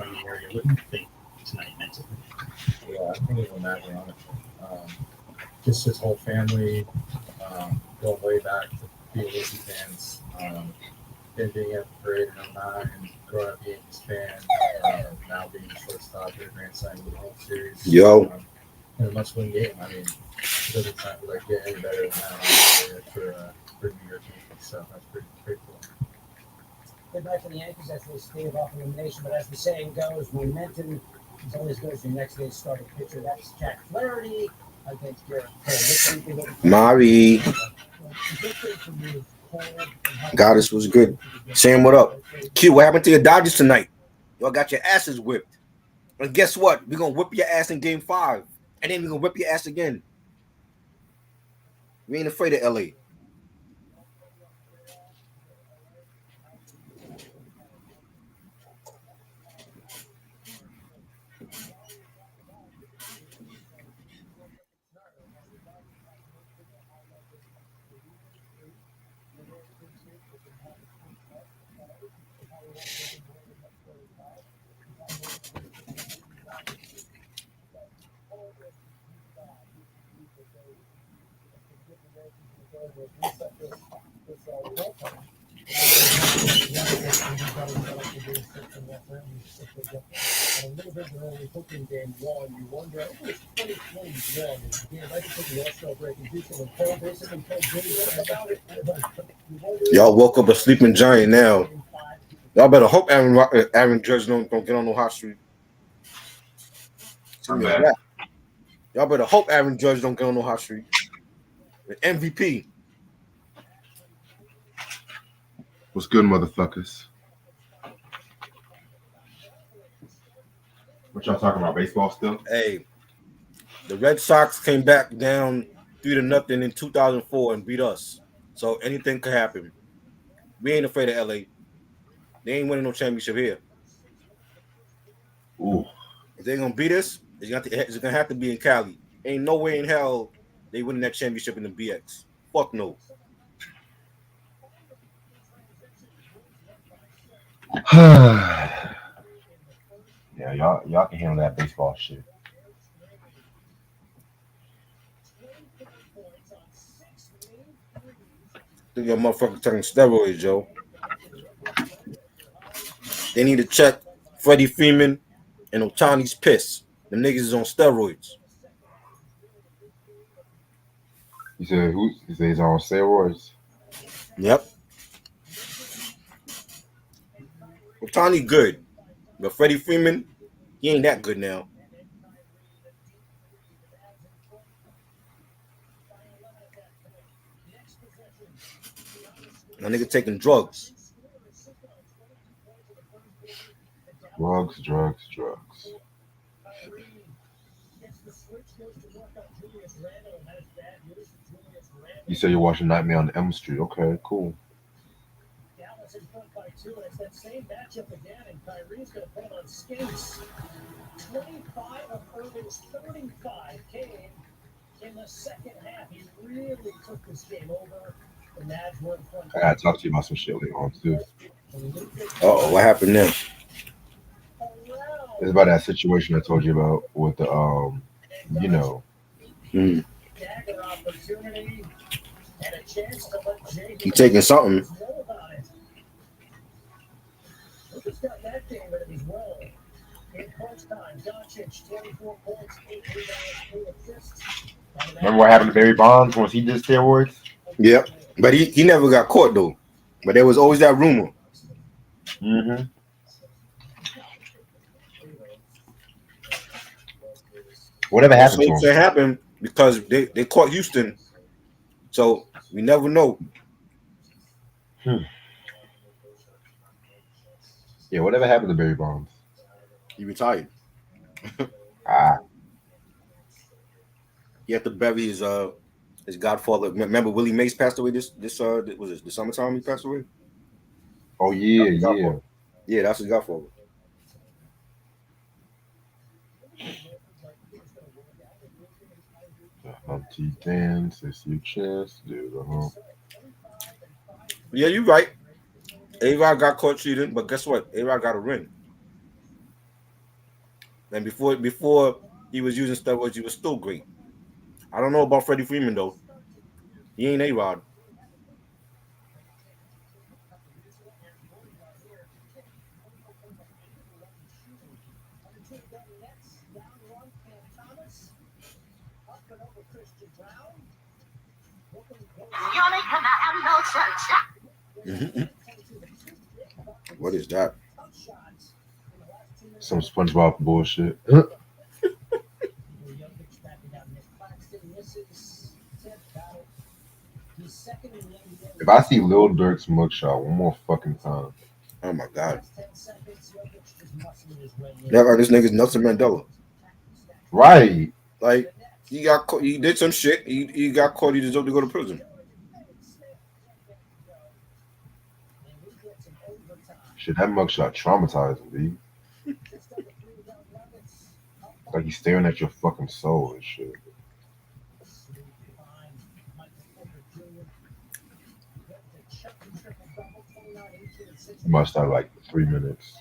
from the area. What do you think tonight meant to him? Yeah, I think it will matter, honestly. Just his whole family, going way back to be a Yankees fans, him being at the parade in '09, growing up a Yankees fan, now being a shortstop, their grandson in the World Series, Yo. in a must-win game. I mean, it doesn't like get any better than that honestly, for New York Yankees. So that's pretty cool. Get back to the Yankees as they stave off elimination, but as the saying goes, momentum always goes to your next day's starting pitcher. That's Jack Flaherty against Garrett Cole. Mari. Goddess was good. Sam, what up? Q, what happened to your Dodgers tonight? Y'all got your asses whipped. And guess what? We're going to whip your ass in game 5. And then we're going to whip your ass again. We ain't afraid of LA. Y'all woke up a sleeping giant now. Y'all better hope Aaron Judge don't get on no hot streak. Y'all better hope Aaron Judge don't get on no hot streak. The MVP. What's good, motherfuckers? What y'all talking about? Baseball still? Hey, the Red Sox came back down 3-0 in 2004 and beat us. So anything could happen. We ain't afraid of LA. They ain't winning no championship here. Ooh. If they're gonna beat us, it's gonna have to be in Cali. Ain't no way in hell they winning that championship in the BX. Fuck no. Yeah, y'all can handle that baseball shit. Think your motherfucker taking steroids, Joe. They need to check Freddie Freeman and Otani's piss. The niggas is on steroids. You said who? You said he's on steroids. Yep. Otani good, but Freddie Freeman, he ain't that good now. That nigga taking drugs. Drugs. You said you're watching Nightmare on Elm Street. Okay, cool. Dallas is front by 2, and it's that same matchup again, and Kyrie's going to put him on skates. 25 of Irving's 35 came in the second half. He really took this game over. The Mavs were in front. I gotta talk to you about some shit later on too. Uh-oh, what happened there? It's about that situation I told you about with the you know. He taking something. Remember what happened to Barry Bonds once he did steroids? Yep. But he never got caught though. But there was always that rumor. Mm-hmm. Whatever happened to him? It happened because they caught Houston. So we never know. Yeah, whatever happened to Barry Bonds? He retired. He had to bury his godfather. Remember Willie Mays passed away this was it the summertime he passed away? Oh yeah. Yeah, that's his godfather. Humpty dance, it's your chest, do the hump. Yeah, you're right. A-Rod got caught cheating, but guess what? A-Rod got a ring. And before he was using steroids, he was still great. I don't know about Freddie Freeman though. He ain't A-Rod. What is that? Some SpongeBob bullshit. If I see Lil Durk's mugshot one more fucking time, Oh my god. Yeah, like this nigga's Nelson Mandela. right? Like he did some shit. He got caught. He deserved to go to prison. Shit, that mugshot traumatizing, dude. Like he's staring at your fucking soul and shit. Must have like 3 minutes.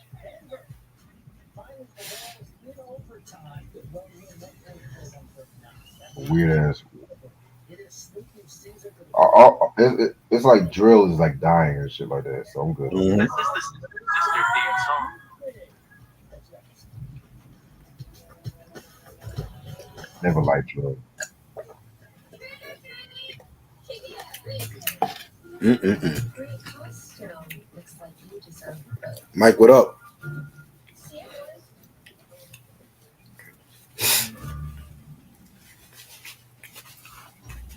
Weird ass. It's like drill is like dying and shit like that. So I'm good. Mhm. Never liked drill. Mike, what up?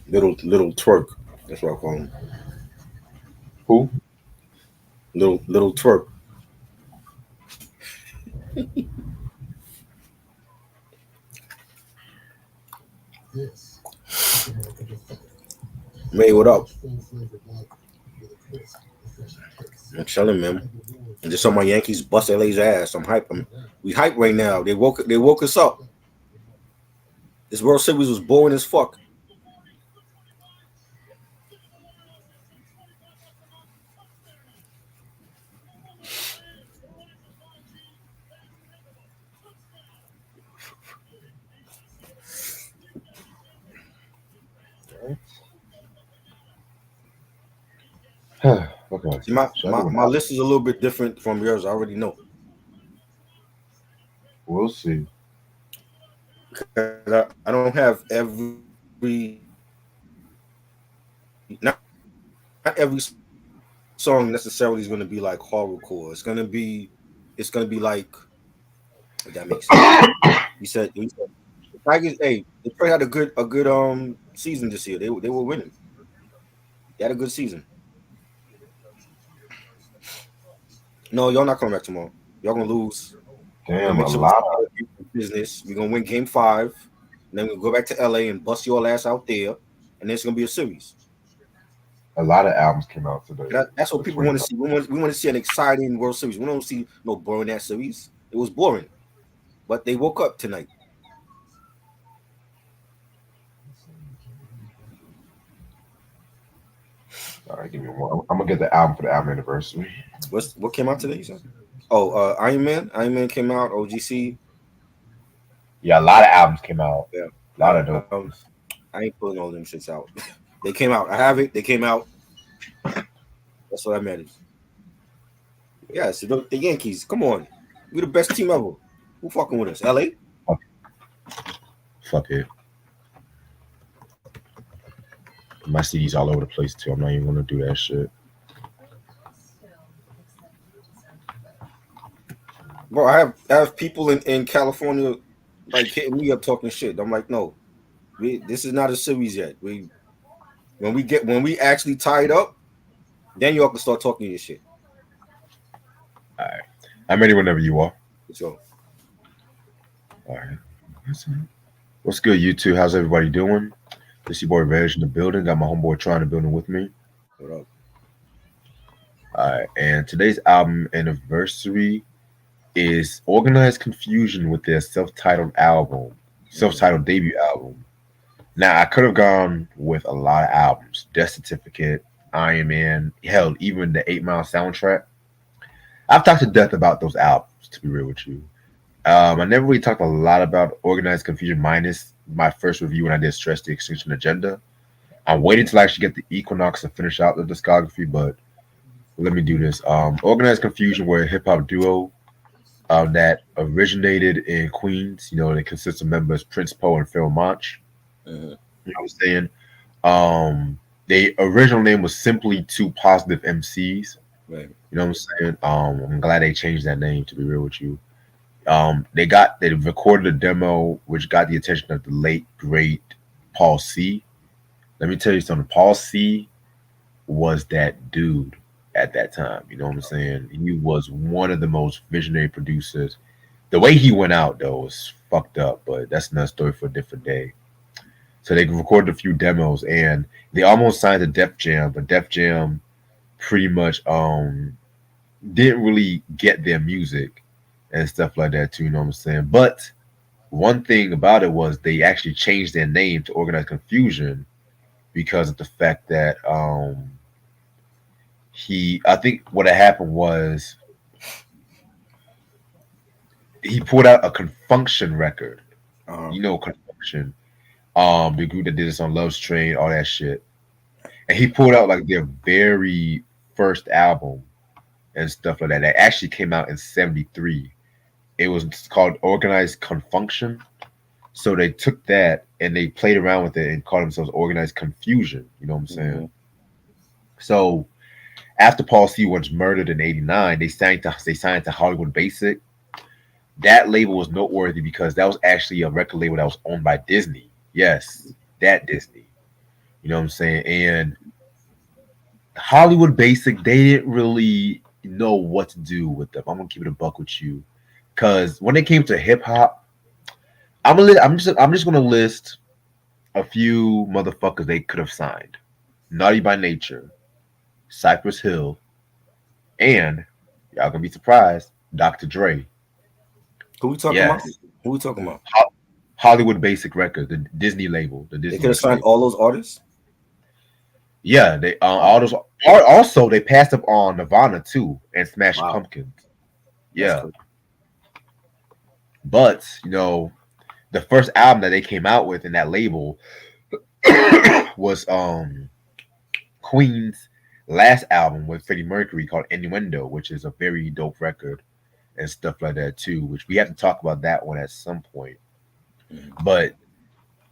Little twerk. That's what I call him. Who? Little twerk. May, what up? I'm chilling, man. I just saw my Yankees bust LA's ass. I'm hype. We hype right now. They woke us up. This World Series was boring as fuck. Okay. See, my list is a little bit different from yours. I already know. We'll see. I don't have not every song necessarily is going to be like horrorcore. It's going to be like, if that makes sense. He said Tigers. Hey, they probably had a good season this year. They were winning. They had a good season. No, y'all not coming back tomorrow. Y'all gonna lose. Damn, a lot of business. We're gonna win Game 5, and then we'll go back to LA and bust your ass out there, and then it's gonna be a series. albums came out today. That's what people want to see. We want to see an exciting World Series. We don't see no boring ass series. It was boring, but they woke up tonight. All right, give me one. I'm gonna get the album for the album anniversary. What came out today? You said? Oh, Iron Man. Iron Man came out. OGC. Yeah, a lot of albums came out. Yeah, a lot of those. I ain't pulling all them shits out. They came out. I have it. They came out. That's what I meant. Yeah, so the Yankees. Come on, we the best team ever. Who fucking with us? LA. Fuck it. My CD's all over the place too. I'm not even gonna do that shit. Bro, I have people in California like hitting me up talking shit. I'm like, no, this is not a series yet. When we actually tie it up, then y'all can start talking your shit. All right, I'm ready whenever you are. Let's go. All right. What's good, you two? How's everybody doing? This your boy Reg in the building. Got my homeboy Tron in the building with me. What up? All right, and today's album anniversary is Organized Confusion with their self-titled debut album. Now, I could have gone with a lot of albums. Death Certificate, Iron Man, hell, even the 8 Mile soundtrack. I've talked to death about those albums, to be real with you. I never really talked a lot about Organized Confusion minus my first review when I did Stress the Extinction Agenda. I'm waiting till I actually get the Equinox to finish out the discography, but let me do this. Organized Confusion were a hip hop duo that originated in Queens. You know, they consist of members Prince Poe and Phil Monch. Mhm. You know what I'm saying? The original name was simply Two Positive MCs. Right. You know what I'm saying? I'm glad they changed that name, to be real with you. They recorded a demo which got the attention of the late great Paul C. Let me tell you something. Paul C was that dude at that time. You know what I'm saying? He was one of the most visionary producers. The way he went out though was fucked up, but that's another story for a different day. So they recorded a few demos and they almost signed to Def Jam, but Def Jam pretty much didn't really get their music and stuff like that too, you know what I'm saying? But one thing about it was they actually changed their name to Organized Confusion because of the fact that I think what had happened was he put out a Confunction record. You know Confunction. The group that did this on Love's Train, all that shit. And he pulled out like their very first album and stuff like that. That actually came out in '73. It was called Organized Confunction. So they took that and they played around with it and called themselves Organized Confusion. You know what I'm saying? Mhm. So after Paul C was murdered in '89, they signed to Hollywood Basic. That label was noteworthy because that was actually a record label that was owned by Disney. Yes, that Disney. You know what I'm saying? And Hollywood Basic, they didn't really know what to do with them. I'm gonna keep it a buck with you, because when it came to hip hop, I'm just gonna list a few motherfuckers they could have signed: Naughty by Nature, Cypress Hill, and y'all gonna be surprised, Dr. Dre. Who we talking about? Yes, Who we talking about? Hollywood Basic Records, the Disney label, the They Disney. could have record signed label. all those artists. Yeah, they all those. Also, they passed up on Nirvana too and Smashing Wow. Pumpkins. That's Yeah, crazy. but you know, the first album that they came out with in that label was Queen's last album with Freddie Mercury called Innuendo, which is a very dope record and stuff like that too. Which we have to talk about that one at some point. Mhm. But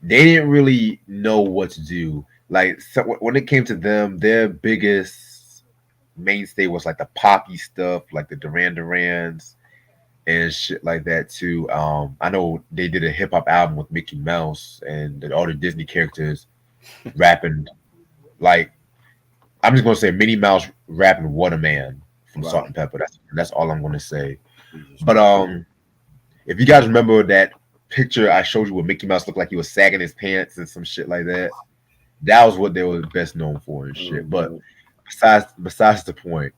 they didn't really know what to do. Like so when it came to them, their biggest mainstay was like the poppy stuff, like the Duran Durans and shit like that too. I know they did a hip hop album with Mickey Mouse and all the Disney characters rapping. Like I'm just gonna say Minnie Mouse rapping "What a Man" from Wow. Salt and Pepper. That's all I'm gonna say. Jesus. But if you guys remember that picture I showed you where Mickey Mouse looked like he was sagging his pants and some shit like that, that was what they were best known for and shit. But besides the point,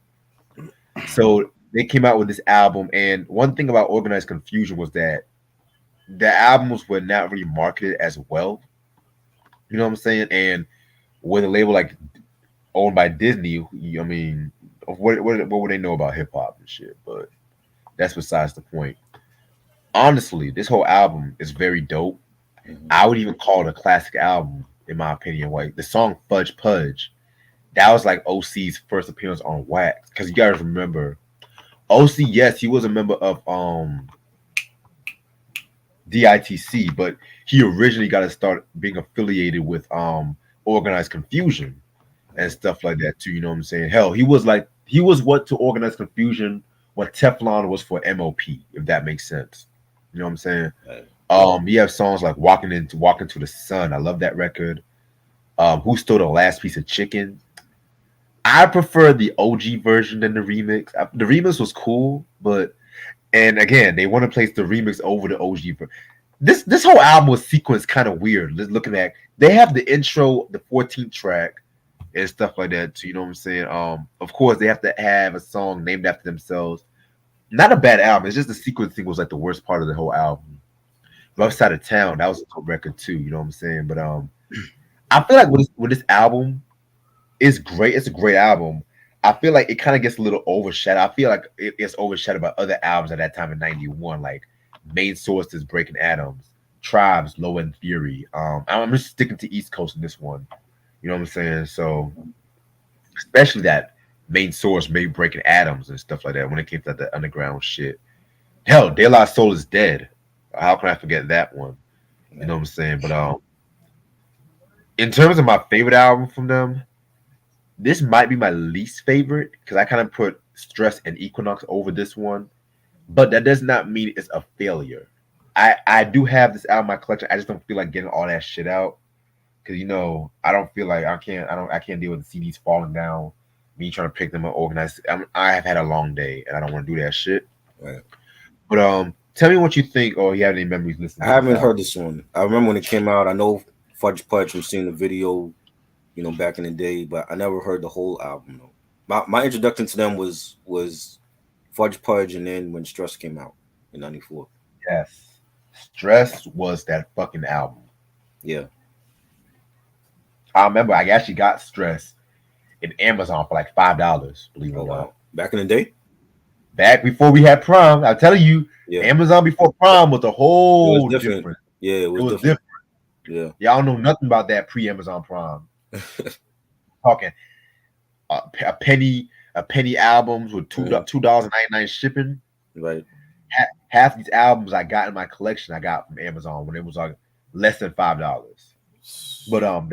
so they came out with this album, and one thing about Organized Confusion was that the albums were not really marketed as well. You know what I'm saying? And with a label like owned by Disney, I mean, what would they know about hip hop and shit? But that's besides the point. Honestly, this whole album is very dope. Mhm. I would even call it a classic album, in my opinion. Like the song Fudge Pudge, that was like OC's first appearance on Wax. Because you guys remember, OC, yes, he was a member of DITC, but he originally got to start being affiliated with Organized Confusion and stuff like that too. You know what I'm saying? Hell, he was what to Organized Confusion what Teflon was for MOP, if that makes sense. You know what I'm saying? Right. You have songs like Walking to the Sun. I love that record. Who Stole the Last Piece of Chicken? I prefer the OG version than the remix. The remix was cool, and again, they want to place the remix over the OG. This whole album was sequenced kind of weird. Looking at, they have the intro, the 14th track, and stuff like that too. You know what I'm saying? Of course, they have to have a song named after themselves. Not a bad album. It's just the sequencing was like the worst part of the whole album. Rough Side of Town, that was a good record too. You know what I'm saying? But I feel like with this album, it's great. It's a great album. I feel like it kind of gets a little overshadowed. I feel like it gets overshadowed by other albums at that time in '91, like Main Source is Breaking Atoms, Tribes, Low End Theory. I'm just sticking to East Coast in this one. You know what I'm saying? So, especially that Main Source made Breaking Atoms and stuff like that when it came to the underground shit. Hell, De La Soul is Dead. How can I forget that one? You know what I'm saying? But in terms of my favorite album from them, this might be my least favorite because I kind of put Stress and Equinox over this one. But that does not mean it's a failure. I do have this album in my collection. I just don't feel like getting all that shit out because I don't feel like I can't deal with the CDs falling down. Me trying to pick them up, organize. I have had a long day and I don't want to do that shit. Right. But tell me what you think, or you have any memories listening. I haven't heard this one. I remember when it came out. I know Fudge Pudge from seeing the video, back in the day, but I never heard the whole album though. My introduction to them was Fudge Pudge, and then when Stress came out in '94. Yes, Stress was that fucking album. Yeah, I remember I actually got Stress in Amazon for like $5. Believe it or not. Back in the day. Back before we had Prime, I'm telling you, Yeah, Amazon before Prime was a whole different. Yeah, it was different. Yeah, Y'all know nothing about that pre-Amazon Prime. Talking a penny albums with $2.99 shipping. right. Half these albums I got in my collection I got from Amazon when it was like less than $5. But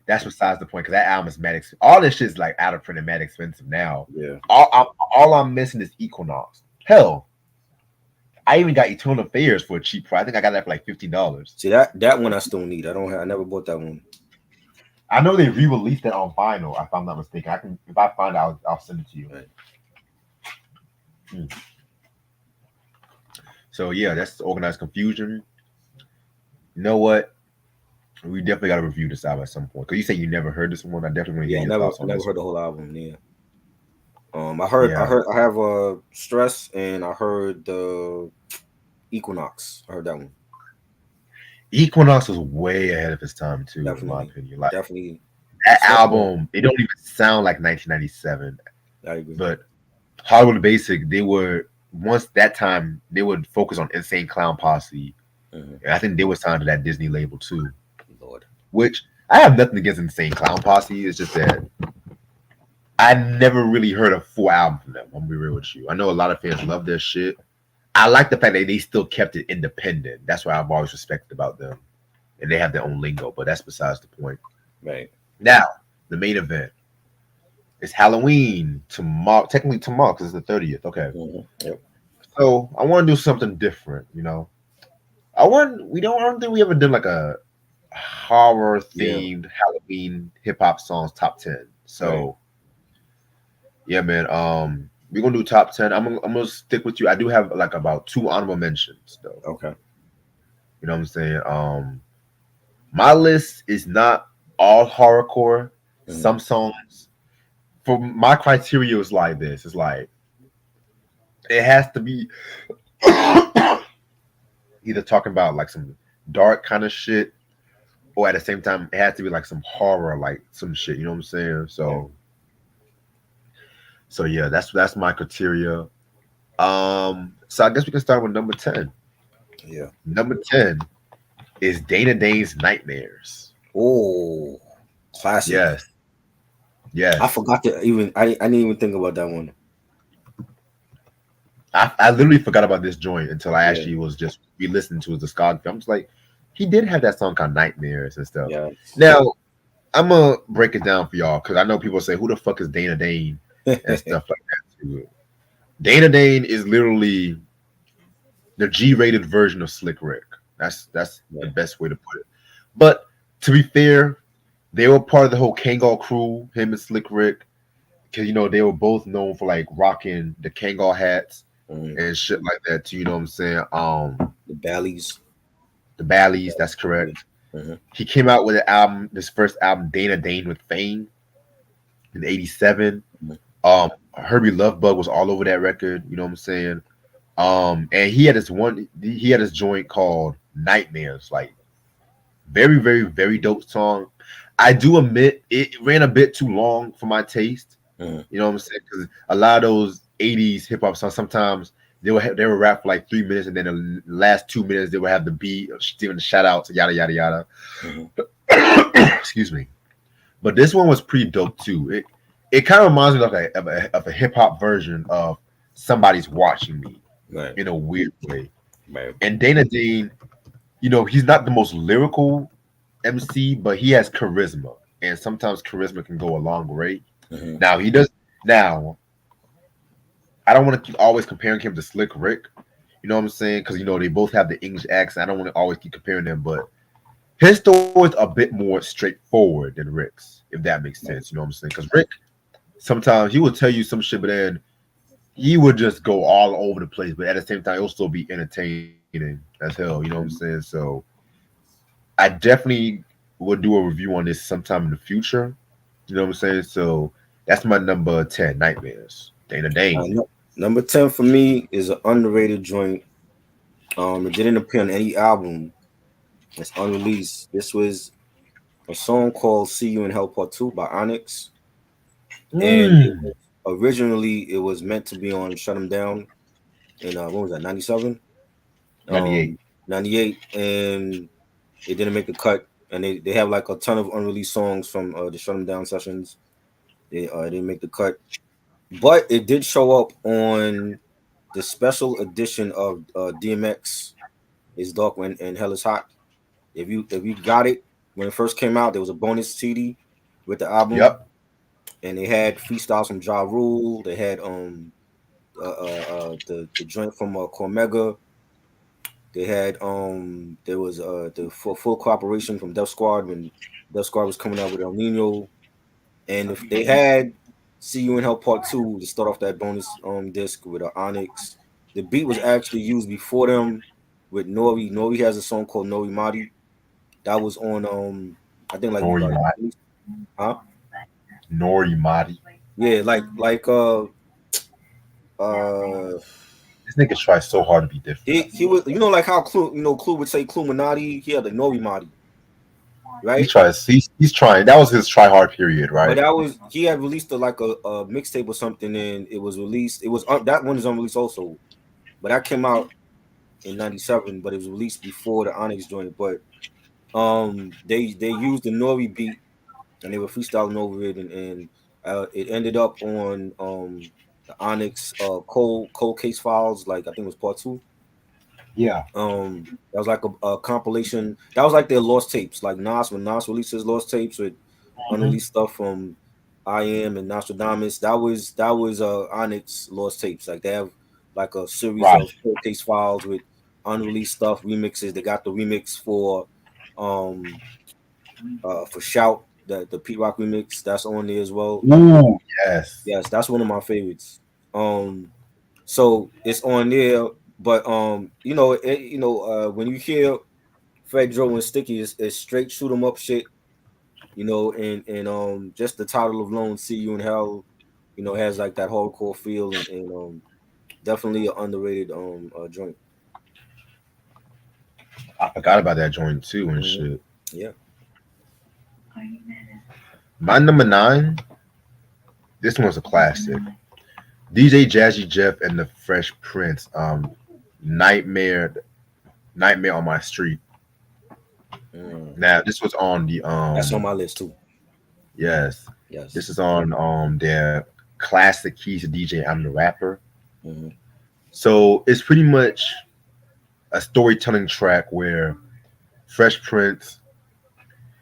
that's besides the point because that album is mad expensive. All this shit is like out of print and mad expensive now. Yeah, All I'm missing is Equinox. Hell, I even got Eternal Affairs for a cheap price. I think I got that for like $15. see that one I still need. I never bought that one. I know they re-released that on vinyl. If I'm not mistaken, if I find out, I'll send it to you. Right. So yeah, that's Organized Confusion. You know what? We definitely got to review this album at some point. Because you say you never heard this one. I definitely want to Yeah, hear I your never thoughts on this heard the whole album. Yeah. I have Stress and I heard the Equinox. I heard that one. Equinox was way ahead of his time too, in my Definitely. opinion. Like Definitely. that album, it don't even sound like 1997. I agree. But Hollywood Basic, they were once that time they would focus on Insane Clown Posse. Mhm. And I think they were signed to that Disney label too. Lord. Which I have nothing against Insane Clown Posse. It's just that I never really heard a full album from them. I'm gonna be real with you. I know a lot of fans love their shit. I like the fact that they still kept it independent. That's what I've always respected about them. And they have their own lingo, but that's besides the point. Right. Now, the main event. It's Halloween tomorrow. Technically tomorrow because it's the 30th. Okay. Mm-hmm. Yep. So I want to do something different, I don't think we ever did like a horror themed Halloween hip hop songs top 10. So yeah, man. We're gonna do top 10. I'm gonna stick with you. I do have like about 2 honorable mentions though. Okay. You know what I'm saying? My list is not all horrorcore. Mhm. Some songs for my criteria is like this. It's like it has to be either talking about like some dark kind of shit, or at the same time it has to be like some horror, like some shit. You know what I'm saying? So yeah, that's my criteria. So I guess we can start with number 10. Yeah. Number 10 is Dana Dane's Nightmares. Oh, classic. Yes. I forgot to even. I didn't even think about that one. I literally forgot about this joint until I actually was just re-listening to his discography. I'm just like, he did have that song called Nightmares and stuff. Yeah. Now, I'm gonna break it down for y'all because I know people say, "Who the fuck is Dana Dane?" and stuff like that too. Dana Dane is literally the G-rated version of Slick Rick. That's the best way to put it. But to be fair, they were part of the whole Kangol crew, him and Slick Rick, because they were both known for like rocking the Kangol hats and shit like that too. You know what I'm saying? The Ballies. The Ballies, that's correct. Mm-hmm. He came out with an album, his first album, Dana Dane with Fame, in '87. Mm-hmm. Herbie Lovebug was all over that record. You know what I'm saying? And he had this joint called Nightmares, like very, very, very dope song. I do admit it ran a bit too long for my taste. Mm-hmm. You know what I'm saying? Because a lot of those '80s hip hop songs, sometimes they would rap for like 3 minutes, and then the last 2 minutes they would have the beat, giving the shout outs, yada yada yada. Excuse me. But this one was pretty dope too. It kind of reminds me of a hip hop version of Somebody's Watching Me Right. in a weird way. Right. And Dana Dane, he's not the most lyrical MC, but he has charisma, and sometimes charisma can go a long way. Mhm. Now he does. Now, I don't want to keep always comparing him to Slick Rick. You know what I'm saying? Because they both have the English accent. I don't want to always keep comparing them, but his story is a bit more straightforward than Rick's, if that makes sense. You know what I'm saying? Because Rick, sometimes he will tell you some shit, but then he would just go all over the place. But at the same time, it'll still be entertaining as hell. You know what I'm saying? So I definitely would do a review on this sometime in the future. You know what I'm saying? So that's my number 10, Nightmares. Dana Dane. Number 10 for me is an underrated joint. It didn't appear on any album. It's unreleased. This was a song called "See You in Hell Part 2" by Onyx. And originally it was meant to be on Shut 'Em Down in what was that, 97? 98. 98, and it didn't make the cut. And they have like a ton of unreleased songs from the Shut 'Em Down sessions. They didn't make the cut, but it did show up on the special edition of DMX Is Dark and Hell Is Hot. If you got it when it first came out, there was a bonus CD with the album. Yep. And they had freestyles from Ja Rule. They had the joint from Cormega. They had there was the full cooperation from Def Squad when Def Squad was coming out with El Nino. And if they had "See You in Hell Part 2" to start off that bonus disc with Onyx. The beat was actually used before them with Nori. Nori has a song called Nori Madi. That was on I think like Nori Madi. Huh? Nori Madi. Yeah, like This nigga tries so hard to be different. he was like how Clue would say Cluminati. He had the Nori Madi. Right? He's trying. That was his try hard period, right? But he had released a mixtape or something, and it was released. It was that one is unreleased also, but that came out in 97, but it was released before the Onyx joint. But they used the Nori beat and they were freestyling over it, and it ended up on the Onyx Cold Case Files, like I think it was Part 2. Yeah. That was like a compilation. That was like their lost tapes. Like when Nas released his lost tapes with unreleased stuff from I Am and Nostradamus. That was Onyx lost tapes. Like they have like a series of Cold Case Files with unreleased stuff, remixes. They got the remix for Shout, the Pete Rock remix. That's on there as well. Ooh, yes, that's one of my favorites. So it's on there. But when you hear Fedro and Sticky, it's straight shoot 'em up shit, and just the title of Lone "See You in Hell," has like that hardcore feel, and definitely an underrated joint. I forgot about that joint too and shit. Yeah. My number 9. This one's a classic. DJ Jazzy Jeff and the Fresh Prince. Nightmare on My Street. Now this was on the that's on my list too. Yes. This is on their classic Keys to DJ I'm the Rapper. Mm-hmm. So it's pretty much a storytelling track where Fresh Prince,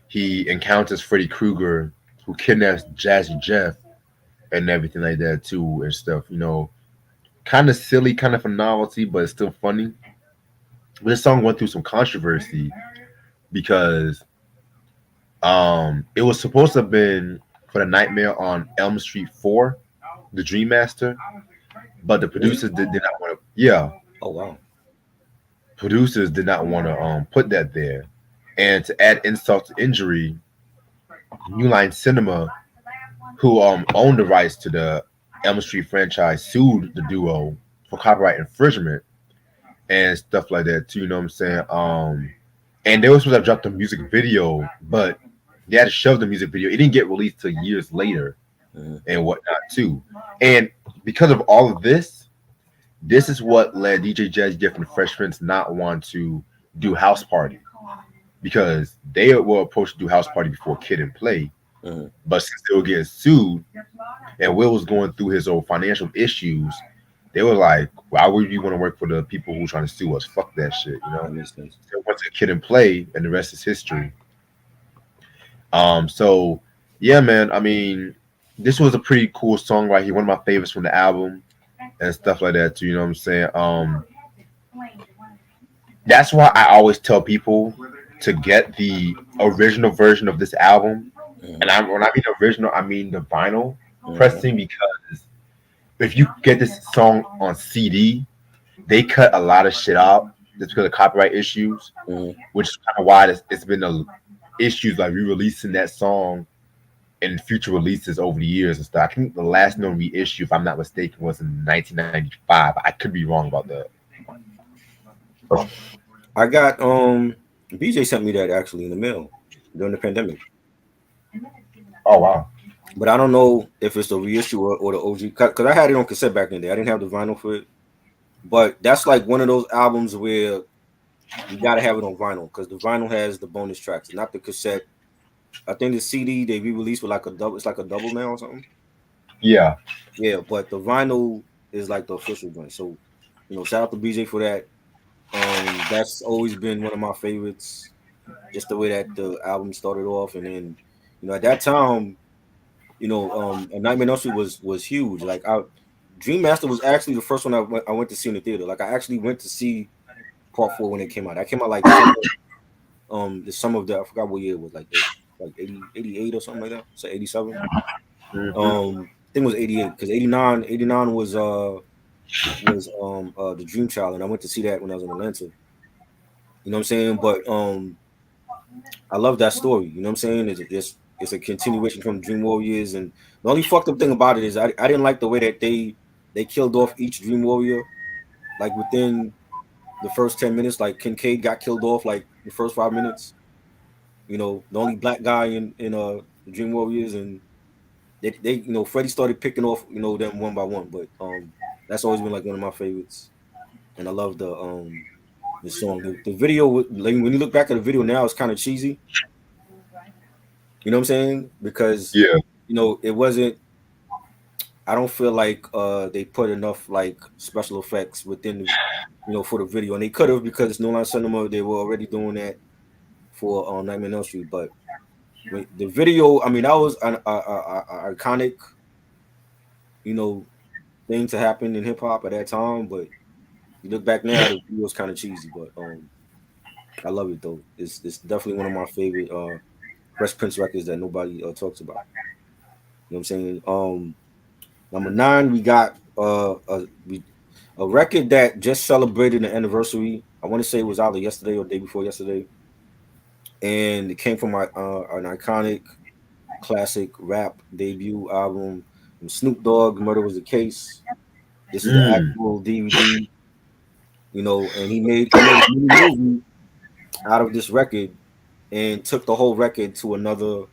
he encounters Freddy Krueger, who kidnaps Jazzy Jeff and everything like that too and stuff, kind of silly, kind of a novelty, but it's still funny. But this song went through some controversy because it was supposed to have been for the Nightmare on Elm Street 4, the Dream Master, but the producers did not want to. Yeah. Oh wow. Producers did not want to put that there, and to add insult to injury, New Line Cinema, who owned the rights to the Elm Street franchise, sued the duo for copyright infringement and stuff like that too. You know what I'm saying? And they were supposed to have dropped the music video, but they had to shove the music video. It didn't get released till years later and whatnot too. And because of all of this, This is what led DJ Jazzy Jeff and the Fresh Prince not want to do House Party because they were approached to do House Party before Kid and Play, Mhm. but since they were getting sued and Will was going through his own financial issues, they were like, "Why would you want to work for the people who are trying to sue us? Fuck that shit," you That know. makes sense. So once a Kid and Play, and the rest is history. So yeah, man. I mean, this was a pretty cool song right here. One of my favorites from the album and stuff like that too. You know what I'm saying? That's why I always tell people to get the original version of this album. Mhm. And when I mean original, I mean the vinyl Mhm. pressing because if you get this song on CD, they cut a lot of shit out just because of copyright issues, Mhm. which is kind of why it's been issues like re-releasing that song in future releases over the years and stuff. I think the last known reissue, if I'm not mistaken, was in 1995. I could be wrong about that. I got BJ sent me that actually in the mail during the pandemic. Oh wow. But I don't know if it's the reissue or the OG because I had it on cassette back in the day. I didn't have the vinyl for it. But that's like one of those albums where you gotta have it on vinyl because the vinyl has the bonus tracks, not the cassette. I think the CD they re-released with like a double. It's like a double now or something. Yeah. Yeah, but the vinyl is like the official one. So, shout out to BJ for that. That's always been one of my favorites. Just the way that the album started off, and then, at that time, A Nightmare on Elm Street was huge. Like, Dream Master was actually the first one I went to see in the theater. Like, I actually went to see Part 4 when it came out. That came out like the summer of the I forgot what year it was, like 88 or something like that. So 87. I think it was 88 because 89 was the Dream Child, and I went to see that when I was in Atlanta. You know what I'm saying? But I love that story. You know what I'm saying? It's a continuation from Dream Warriors, and the only fucked up thing about it is I didn't like the way that they killed off each Dream Warrior, like within the first 10 minutes. Like Kincaid got killed off like the first 5 minutes. The only black guy in the Dream Warriors, and they Freddie started picking off them one by one. But that's always been like one of my favorites, and I love the song. The video, like when you look back at the video now, it's kind of cheesy. You know what I'm saying? Because Yeah. it wasn't. I don't feel like they put enough like special effects within for the video, and they could have because it's No Line Cinema. They were already doing that for Nightmare on Elm Street, but the video, I mean, that was an iconic, thing to happen in hip hop at that time. But you look back now, the video was kind of cheesy, but I love it though. It's definitely one of my favorite Fresh Prince records that nobody talks about. You know what I'm saying? Number 9, we got a record that just celebrated an anniversary. I want to say it was either yesterday or day before yesterday, and it came from an iconic classic rap debut album from Snoop Dogg. Murder Was the Case. This is the actual DVD. And he made a mini movie out of this record and took the whole record to another,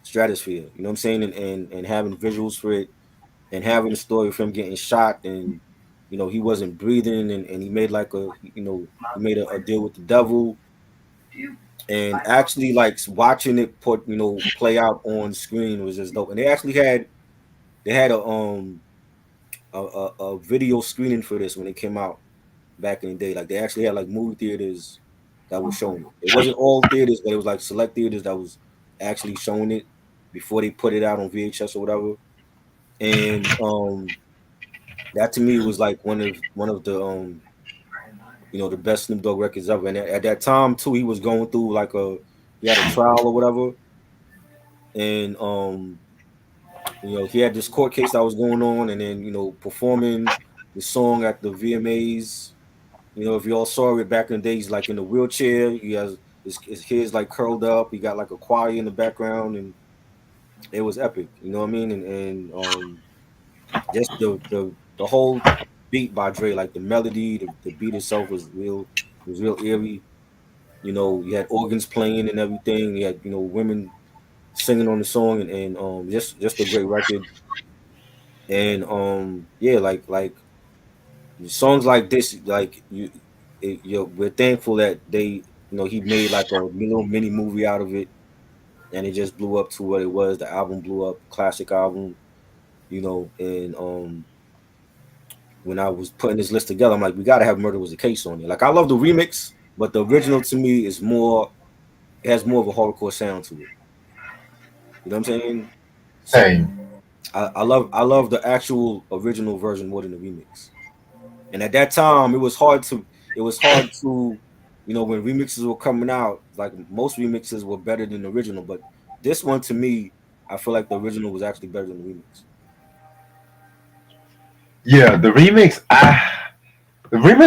stratosphere. You know what I'm saying? And having visuals for it and having the story of him getting shot and he wasn't breathing and he made like he made a deal with the devil and actually like watching it play out on screen was just dope. And they had a video screening for this when it came out back in the day. Like they actually had like movie theaters that was showing it. It wasn't all theaters, but it was like select theaters that was actually showing it before they put it out on VHS or whatever. And that to me was like one of the the best Snoop Dogg records ever. And at that time too, he was going through like he had a trial or whatever, and he had this court case that was going on, and then performing the song at the VMAs. If you all saw it back in the days, like in the wheelchair, he has his kids like curled up. He got like a choir in the background, and it was epic. You know what I mean? And just the whole beat by Dre, like the melody, the beat itself was real eerie. You had organs playing and everything. You had women singing on the song, and just a great record. And yeah, like songs like this, like we're thankful that he made like a little mini movie out of it, and it just blew up to what it was. The album blew up, classic album, and when I was putting this list together, I'm like, we gotta have Murder Was the Case on it. Like, I love the remix, but the original to me is more. It has more of a hardcore sound to it. You know what I'm saying? So Same. I love the actual original version more than the remix. And at that time, it was hard to when remixes were coming out, like most remixes were better than the original, but this one to me, I feel like the original was actually better than the remix. Yeah, the remix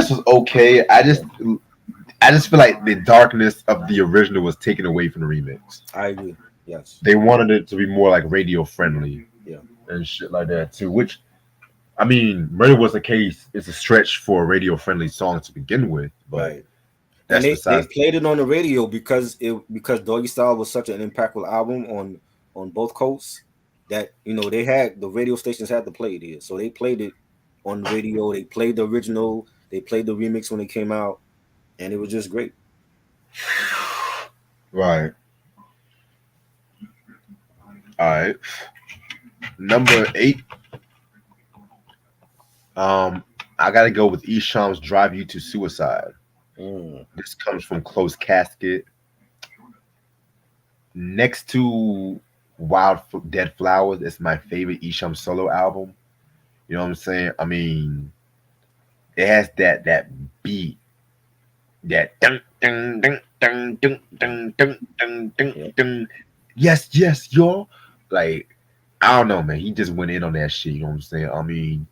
was okay. I just feel like the darkness of the original was taken away from the remix. I agree. Yes. They wanted it to be more like radio friendly Yeah. and shit like that too. Which I mean, Murder Was the Case is a stretch for a radio friendly song to begin with, but Right. And that's they besides. played it on the radio because Doggy Style was such an impactful album on both coasts that they had the radio stations had to play it here. So they played it on the radio. They played the original. They played the remix when it came out, and it was just great. Right. All right. Number 8. I gotta go with Esham's "Drive You to Suicide." Mm. This comes from Closed Casket. Next to Dead Flowers, it's my favorite Esham solo album. You know what I'm saying? I mean, it has that beat, that dun dun dun dun dun dun dun dun dun Yeah. dun. Yes, y'all. Like, I don't know, man. He just went in on that shit. You know what I'm saying? I mean,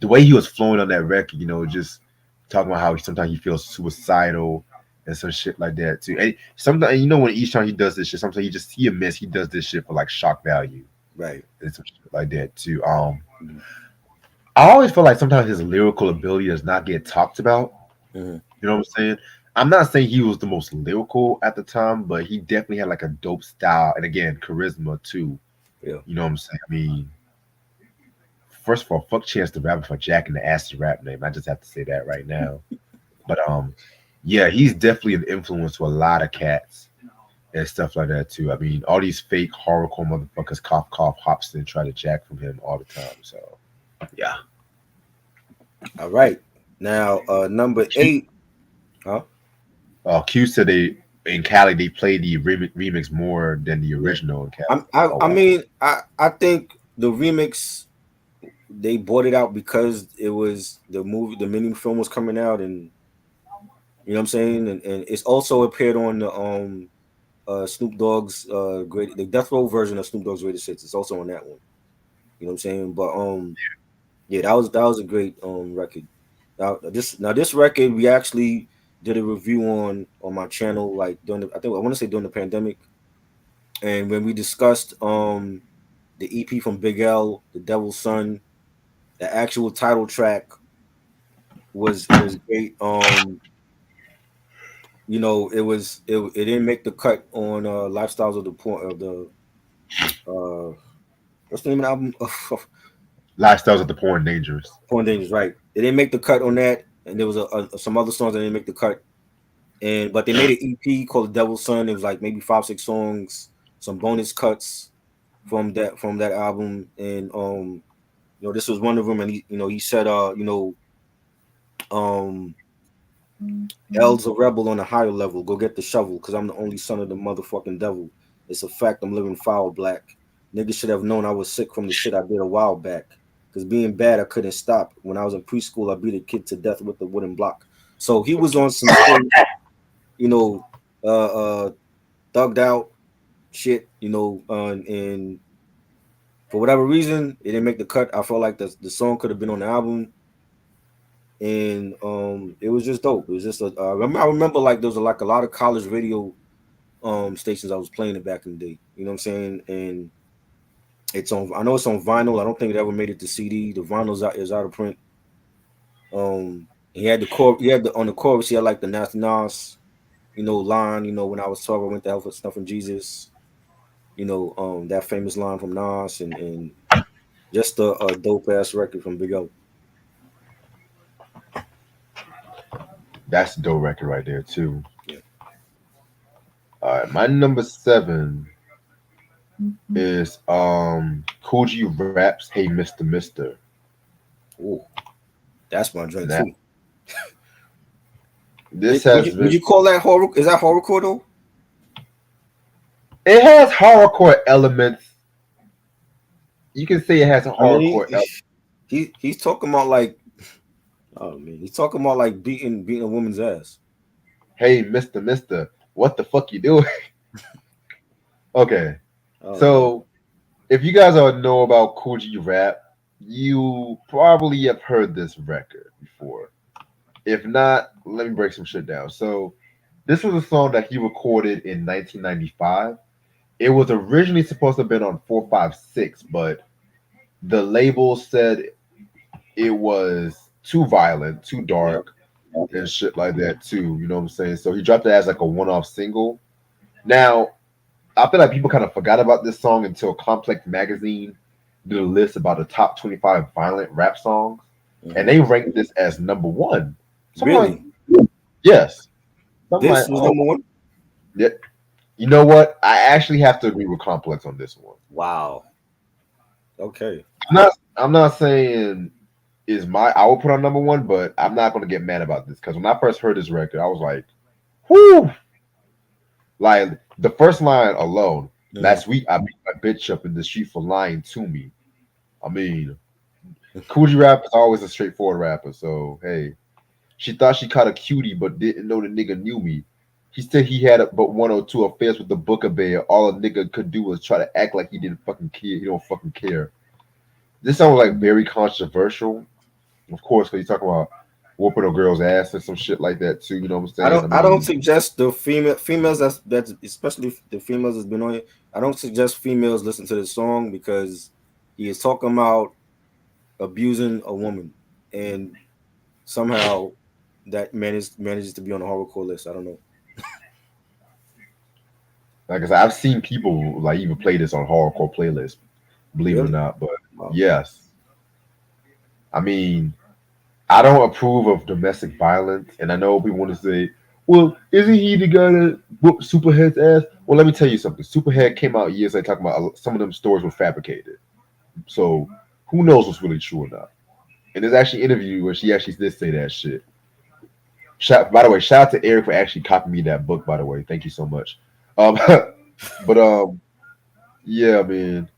the way he was flowing on that record, just talking about how sometimes he feels suicidal and some shit like that too. And sometimes, when each time he does this shit, sometimes he does this shit for like shock value Right. and some shit like that too. Mhm. I always feel like sometimes his lyrical ability does not get talked about. Mhm. You know what I'm saying? I'm not saying he was the most lyrical at the time, but he definitely had like a dope style and again charisma too. Yeah. You know what I'm saying? I mean, first of all, fuck Chance the Rapper for jacking the ass rap name. I just have to say that right now. But yeah, he's definitely an influence to a lot of cats and stuff like that too. I mean, all these fake horrorcore motherfuckers, cough, Hopson, try to jack from him all the time. So yeah, All right. Now, number 8. Huh? Q said they in Cali they played the remix more than the Yeah. original in Cali. I Oh I wow, mean, I think the remix they bought it out because it was the mini film was coming out, and you know what I'm saying, and it's also appeared on the Snoop Dogg's the Death Row version of Snoop Dogg's Greatest Hits. It's also on that one. You know what I'm saying? But yeah, that was a great record. Now this record we actually did a review on my channel like I want to say during the pandemic, and when we discussed the EP from Big L, The Devil's Son, the actual title track was great. It didn't make the cut on Lifestyles of the Point of the what's the name of the album? lifestyles at the porn dangerous. Porn Dangerous, right? They didn't make the cut on that, and there was some other songs that didn't make the cut, but they made an EP called The Devil's Son. It was like maybe 5-6 songs, some bonus cuts from that album, and this was one of them, and he said um L's a rebel on a higher level. Go get the shovel, cause I'm the only son of the motherfucking devil. It's a fact I'm living foul black. Niggas should have known I was sick from the shit I did a while back. Cause being bad I couldn't stop. When I was in preschool, I beat a kid to death with a wooden block. So he was on some straight, you know, thugged out shit, and for whatever reason, it didn't make the cut. I felt like the song could have been on the album, and it was just dope. It was just I remember like there was like a lot of college radio stations I was playing it back in the day. You know what I'm saying? And I know it's on vinyl. I don't think it ever made it to CD. The vinyl is out of print. He had the core. He had on the chorus. He had like the Nas, line. When I was 12, I went to hell for snuffing Jesus. That famous line from Nas, and just a dope ass record from Big O. That's a dope record right there too. Yeah. All right, my number 7 is Cool G Raps Hey Mr. Mister. Ooh, that's my drink That- too. This Would has you, been, would you call that horror? Is that horrorcore though? it has horrorcore elements. You can say it has a I mean, horrorcore element. he's talking about like, oh man, he's talking about like beating a woman's ass. Hey Mr. Mister, what the fuck you doing? Okay. Oh, So if you guys all know about Cool G Rap, you probably have heard this record before. If not, let me break some shit down. So this was a song that he recorded in 1995. It was originally supposed to have been on 456, but the label said it was too violent, too dark, and shit like that too. You know what I'm saying? So he dropped it as like a one-off single. Now, I feel like people kind of forgot about this song until Complex Magazine did a list about the top 25 violent rap songs, and they ranked this as number 1. So I'm really? like, yes. So I'm This like, was oh, number one. yeah. You know what? I actually have to agree with Complex on this one. Wow. Okay. I'm not saying I will put on number 1, but I'm not gonna get mad about this because when I first heard this record, I was like, whoo! Like the first line alone, last week I beat my bitch up in the street for lying to me. I mean, Cool G Rap is always a straightforward rapper, so hey. She thought she caught a cutie, but didn't know the nigga knew me. He said he had but 1 or 2 affairs with the Booker Bear. All a nigga could do was try to act like he didn't fucking care. He don't fucking care. This song was like very controversial, of course, because he's talking about whooping a girl's ass and some shit like that too. You know what I'm saying? I don't suggest the females that's especially the females that's been on it. I don't suggest females listen to this song because he is talking about abusing a woman, and somehow that manages to be on the horrorcore list. I don't know. Like I said, I've seen people like even play this on hardcore playlists, believe it or Really? not. But Wow. yes, I mean, I don't approve of domestic violence, and I know people want to say, "Well, isn't he the guy that whooped Superhead's ass?" Well, let me tell you something. Superhead came out years later talking about some of them stories were fabricated, so who knows what's really true or not. And there's actually an interview where she actually did say that shit. By the way, shout out to Eric for actually copying me that book. By the way, thank you so much. But yeah, I mean,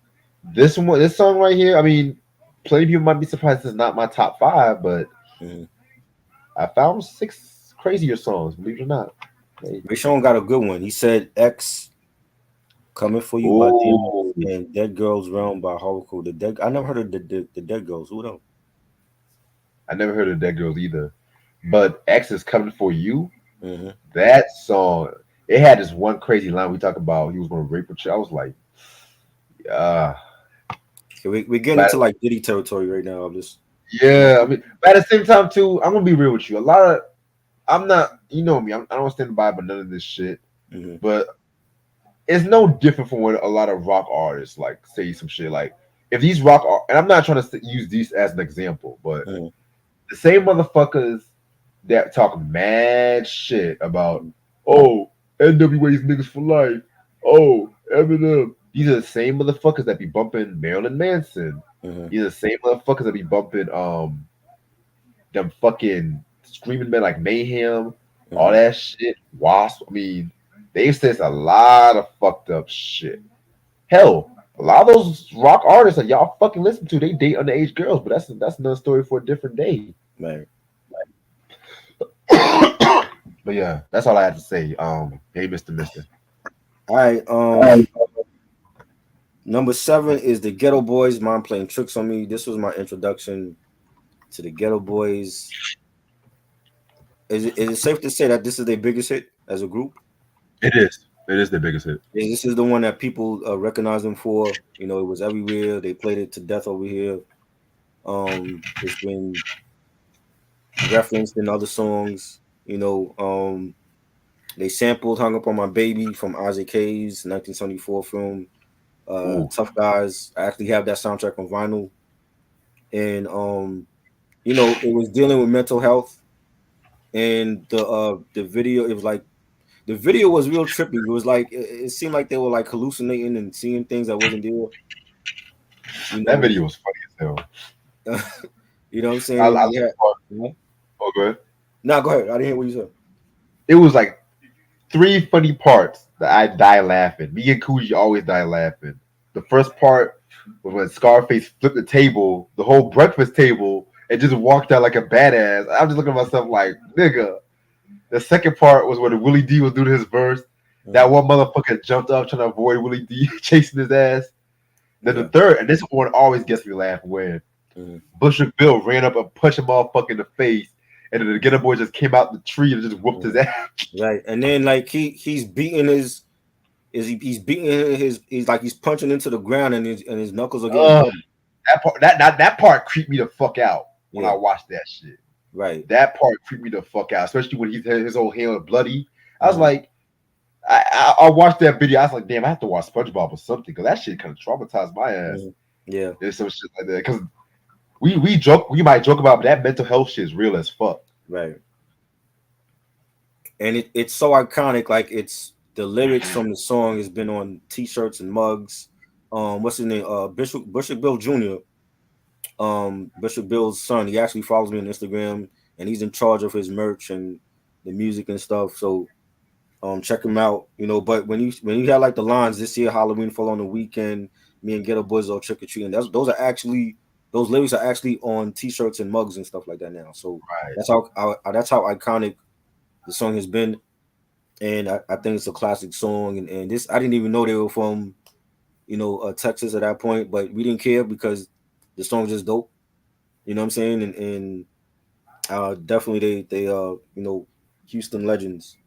this song right here. I mean, plenty of people might be surprised it's not my top 5, but I found 6 crazier songs. Believe it or not. Hey. Rashawn got a good one. He said X Coming For You by Ooh. DMX and Dead Girls Realm by Horrorcore. I never heard of the Dead Girls. Who knows? I never heard of Dead Girls either. But X is Coming For You. Mm-hmm. That song, it had this one crazy line we talk about. He was going to rape a chick. I was like, We're getting into like Diddy territory right now. Yeah, I mean, but at the same time too, I'm gonna be real with you. I'm not, you know me, I don't stand by none of this shit. Mm-hmm. But it's no different from when a lot of rock artists like say some shit like if these and I'm not trying to use these as an example, but the same motherfuckers that talk mad shit about NWA's niggas for life, Eminem. These are the same motherfuckers that be bumping Marilyn Manson. Mm-hmm. These are the same motherfuckers that be bumping them fucking screaming men like Mayhem, all that shit. Wasp. I mean, they says a lot of fucked up shit. Hell, a lot of those rock artists that y'all fucking listen to, they date underage girls, but that's another story for a different day. Man. But yeah, that's all I had to say. Hey, Mr. Mister. All right. Number 7 is the Ghetto Boys. Mom Playing Tricks on Me. This was my introduction to the Ghetto Boys. Is it safe to say that this is their biggest hit as a group? It is. It is their biggest hit. This is the one that people recognize them for. You know, it was everywhere. They played it to death over here. It's been referenced in other songs. You know, they sampled "Hung Up on My Baby" from Isaac Hayes' 1974 film. Tough Guys. I actually have that soundtrack on vinyl, and you know, it was dealing with mental health, and the video, it was like the video was real trippy. It was like it seemed like they were like hallucinating and seeing things that wasn't there. You That know, video was funny as hell. you know what I'm saying? I And like yeah. the part. Mhm. Oh, go ahead. No, go ahead. I didn't hear what you said. It was like 3 funny parts that I die laughing. Me and Coogee always die laughing. The first part was when Scarface flipped the table, the whole breakfast table, and just walked out like a badass. I'm just looking at myself like, nigga. The second part was when Willie D was doing his verse. That one motherfucker jumped up trying to avoid Willie D chasing his ass. Then the Yeah. third, and this one always gets me laughing, when Bushwick Bill ran up and punched him motherfucker in the face, and then the Getter Boy just came out the tree and just whooped his ass. Right, and then like he's beating he's beating he's punching into the ground, and his knuckles are getting Ugh. bloody. That part creeped me the fuck out when Yeah. I watched that shit. Right. That part creeped me the fuck out, especially when his whole hand was bloody. I was Mhm. like, I watched that video. I was like, damn, I have to watch SpongeBob or something, because that shit kind of traumatized my ass. Yeah. There's some shit like that, because we might joke about, but that mental health shit is real as fuck. Right. And it's so iconic. Like it's the lyrics from the song has been on T-shirts and mugs. What's his name? Bishop Bill Jr. Bishop Bill's son. He actually follows me on Instagram, and he's in charge of his merch and the music and stuff. So check him out. You know, but when you had like the lines, this year Halloween fall on the weekend, me and Ghetto Boys all trick or treating. Those lyrics are actually on T-shirts and mugs and stuff like that now. So Right. that's how iconic the song has been, and I think it's a classic song. And this, I didn't even know they were from, Texas at that point, but we didn't care because the song's just dope. You know what I'm saying? And definitely they Houston legends.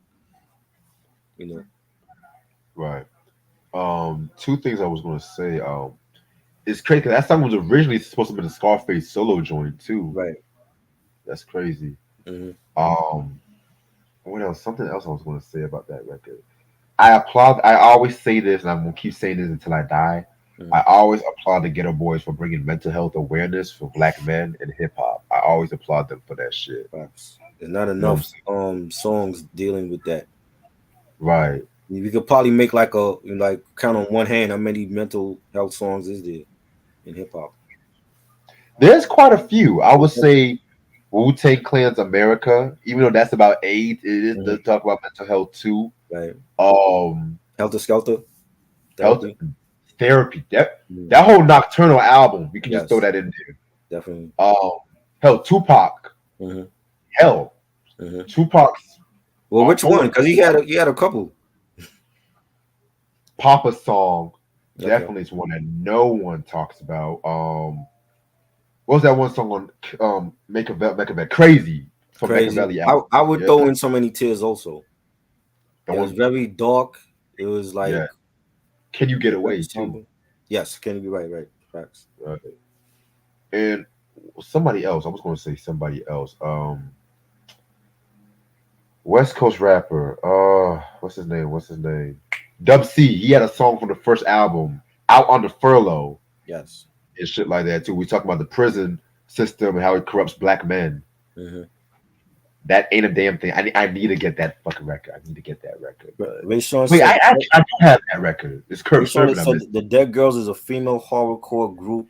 You know. Right. Two things I was gonna say. It's crazy 'cause that song was originally supposed to be the Scarface solo joint too. Right. That's crazy. Mhm. What else? Something else I was gonna say about that record. I always say this, and I'm gonna keep saying this until I die. Mhm. I always applaud the Ghetto Boys for bringing mental health awareness for Black men in hip hop. I always applaud them for that shit. Facts. There's not know what enough songs dealing with that. Right. We could probably make like count on one hand how many mental health songs is there in hip hop. There's quite a few. I would say Wu-Tang Clan's America, even though that's about AIDS, it does talk about mental health too. Right. Helter Skelter. Therapy. That whole Nocturnal album, we can just throw that in there. Definitely. Hell, Tupac. Mhm. Hell, Tupac's. Well, which one? Because he had a couple. Papa song Okay. definitely is one that no one talks about. What was that one song on Make a Bet Crazy from Crazy. Machiavelli album? I would throw in So Many Tears also. That It was one- very dark. It was like Yeah. Can You Get Away too? somber. Yes, can you be right? Facts. Right. And somebody else, I was going to say somebody else. West Coast rapper. What's his name? Dub C. He had a song from the first album, Out on the Furlough. Yes. And shit like that too. We talk about the prison system and how it corrupts Black men. Mhm. That ain't a damn thing. I need to get that fucking record. I need to get that record. Ray Sean Wait, said, I do have that record. It's Kurt Ray Sean Sermon. said the Dead Girls is a female horrorcore group.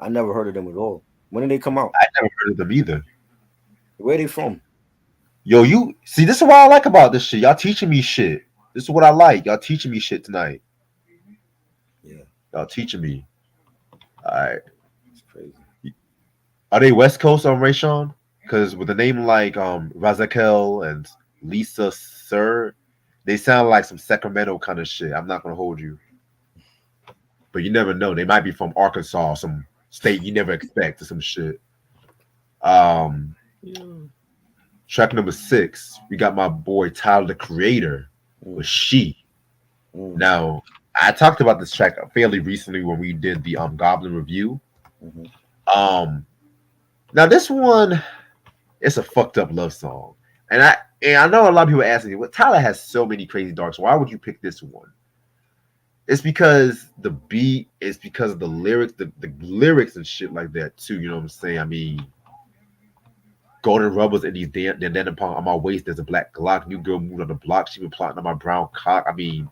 I never heard of them at all. When did they come out? I never heard of them either. Where are they from? Yo, you see, this is what I like about this shit. Y'all teaching me shit. This is what I like. Y'all teaching me shit tonight. Yeah. Y'all teaching me. All right. It's crazy. Are they West Coast on Ray Sean? Because with a name like Razakel and Lisa Sir, they sound like some Sacramento kind of shit. I'm not gonna hold you, but you never know. They might be from Arkansas, some state you never expect, or some shit. Track number 6, we got my boy Tyler the Creator with She. Now, I talked about this track fairly recently when we did the Goblin review. Now this one, it's a fucked up love song, and I know a lot of people are asking me, well, Tyler has so many crazy darks. Why would you pick this one? It's because the beat, it's because of the lyrics, the lyrics and shit like that too. You know what I'm saying? I mean, golden rubbers and these then upon on my waist there's a black Glock. New girl moved on the block. She been plotting on my brown cock. I mean,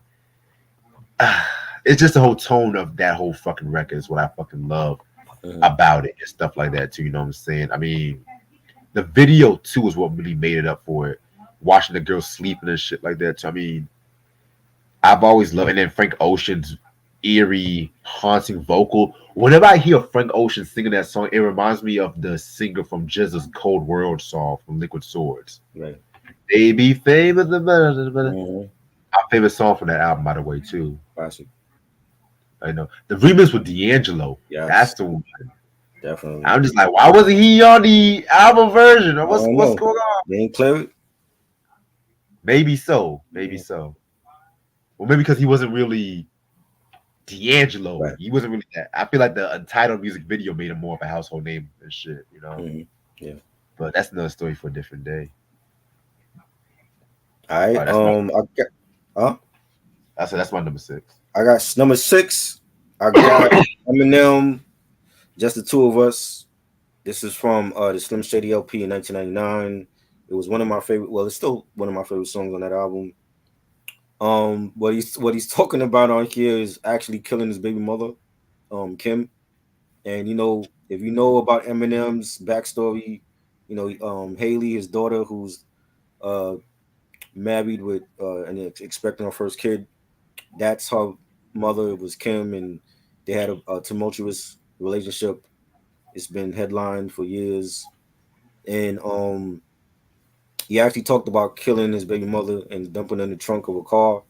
it's just the whole tone of that whole fucking record is what I fucking love about it and stuff like that too. You know what I'm saying? I mean, the video too is what really made it up for it. Watching the girl sleeping and shit like that too. I mean, I've always loved, and then Frank Ocean's eerie, haunting vocal. Whenever I hear Frank Ocean singing that song, it reminds me of the singer from GZA's Cold World song from Liquid Swords. Right. Baby famous. My favorite song from that album, by the way, too. Classic. I know the remix with D'Angelo. Yes. That's the one. Definitely. I'm just like, why wasn't he on the album version? Or what's going on? They ain't clear it. Maybe so. Maybe so. Well, maybe because he wasn't really D'Angelo. Right. He wasn't really that. I feel like the Untitled music video made him more of a household name and shit, you know? Yeah. But that's another story for a different day. All right. I said that's my number 6. I got number 6. I got Eminem, Just the Two of Us. This is from the Slim Shady LP in 1999. It was one of my favorite. Well, it's still one of my favorite songs on that album. What he's talking about on here is actually killing his baby mother, Kim. And you know, if you know about Eminem's backstory, you know, Haley, his daughter, who's married with and expecting her first kid, that's her mother. It was Kim, and they had a tumultuous relationship. It's been headlined for years, and he actually talked about killing his baby mother and dumping her in the trunk of a car.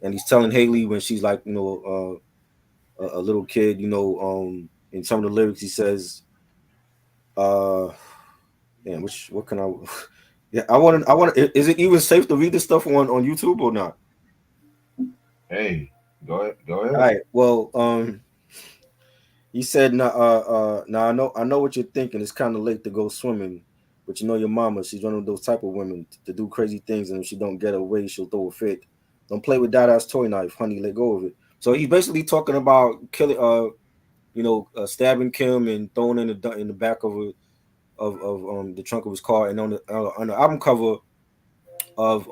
And he's telling Haley when she's like, you know, a little kid, you know, in some of the lyrics he says, what can I? Yeah, I want. Is it even safe to read this stuff on YouTube or not? Hey, go ahead. All right. Well, he said, now I know what you're thinking. It's kind of late to go swimming, but you know your mama, she's one of those type of women to do crazy things, and if she don't get away, she'll throw a fit. Don't play with Dada's toy knife, honey. Let go of it. So he's basically talking about killing, stabbing Kim and throwing in the back of the trunk of his car. And on the album cover of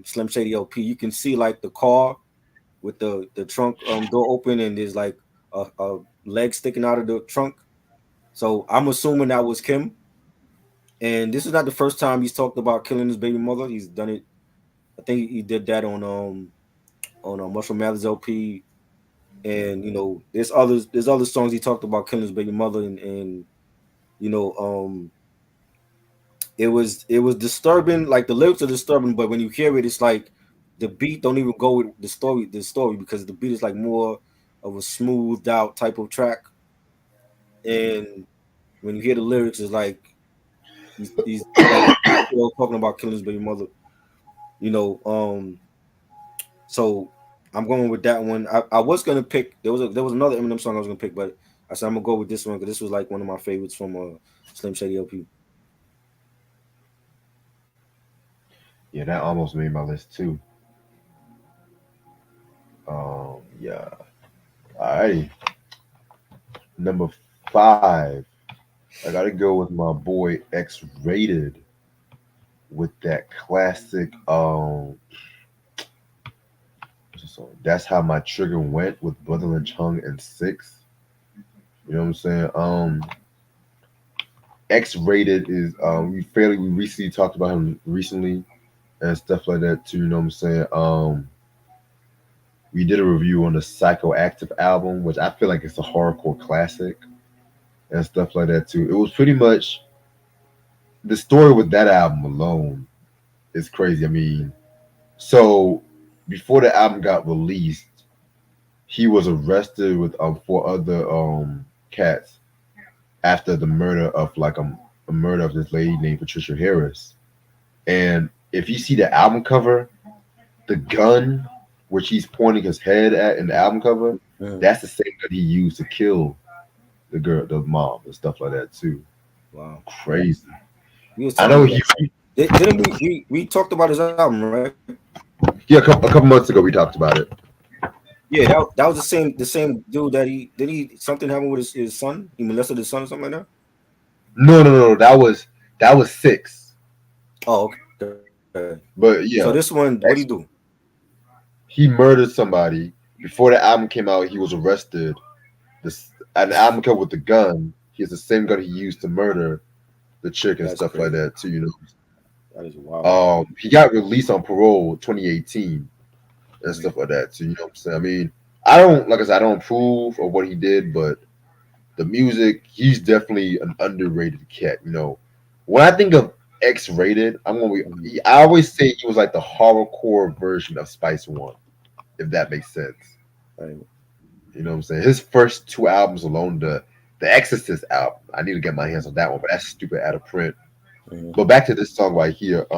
Slim Shady LP, you can see like the car with the trunk door open, and there's like a leg sticking out of the trunk. So I'm assuming that was Kim. And this is not the first time he's talked about killing his baby mother. He's done it. I think he did that on Marshall Mathers LP, and you know, there's other songs he talked about killing his baby mother, and you know, it was disturbing. Like the lyrics are disturbing, but when you hear it, it's like the beat don't even go with the story because the beat is like more of a smoothed out type of track, and when you hear the lyrics, it's like he's like, talking about killing his baby mother. You know, so I'm going with that one. I was gonna pick. There was another Eminem song I was gonna pick, but I said I'm gonna go with this one because this was like one of my favorites from Slim Shady LP. Yeah, that almost made my list too. Yeah. Alrighty. Number 5. I gotta go with my boy X-Rated with that classic That's How My Trigger Went with Brother Lynch Hung and 6. You know what I'm saying? X-Rated is we recently talked about him recently and stuff like that too, you know what I'm saying? We did a review on the Psychoactive album, which I feel like it's a hardcore classic and stuff like that too. It was pretty much the story with that album alone is crazy. I mean, so before the album got released, he was arrested with 4 other cats after the murder of like a murder of this lady named Patricia Harris. And if you see the album cover, the gun which he's pointing his head at in the album cover, that's the same gun he used to kill the girl, the mom, and stuff like that too. Wow, crazy! I know we talked about his album, right? Yeah, a couple months ago we talked about it. Yeah, that was the same dude that did something happen with his son? He molested his son or something like that? No. That was That was 6. Oh, okay. But yeah, So this one, what do you do? he murdered somebody. Before the album came out, he was arrested. This an album came with the gun. He has the same gun he used to murder the chick and That's stuff like crazy. that too. You know. That is wild. He got released on parole 2018 and stuff like that. So you know what I'm saying. I mean, I don't like I said, I don't approve of what he did, but the music, he's definitely an underrated cat. You know, when I think of X-rated, I always say he was like the horrorcore version of Spice One, if that makes sense. Right. You know what I'm saying? His first 2 albums alone, the Exorcist album, I need to get my hands on that one, but that's stupid out of print. Mhm. But back to this song right here. He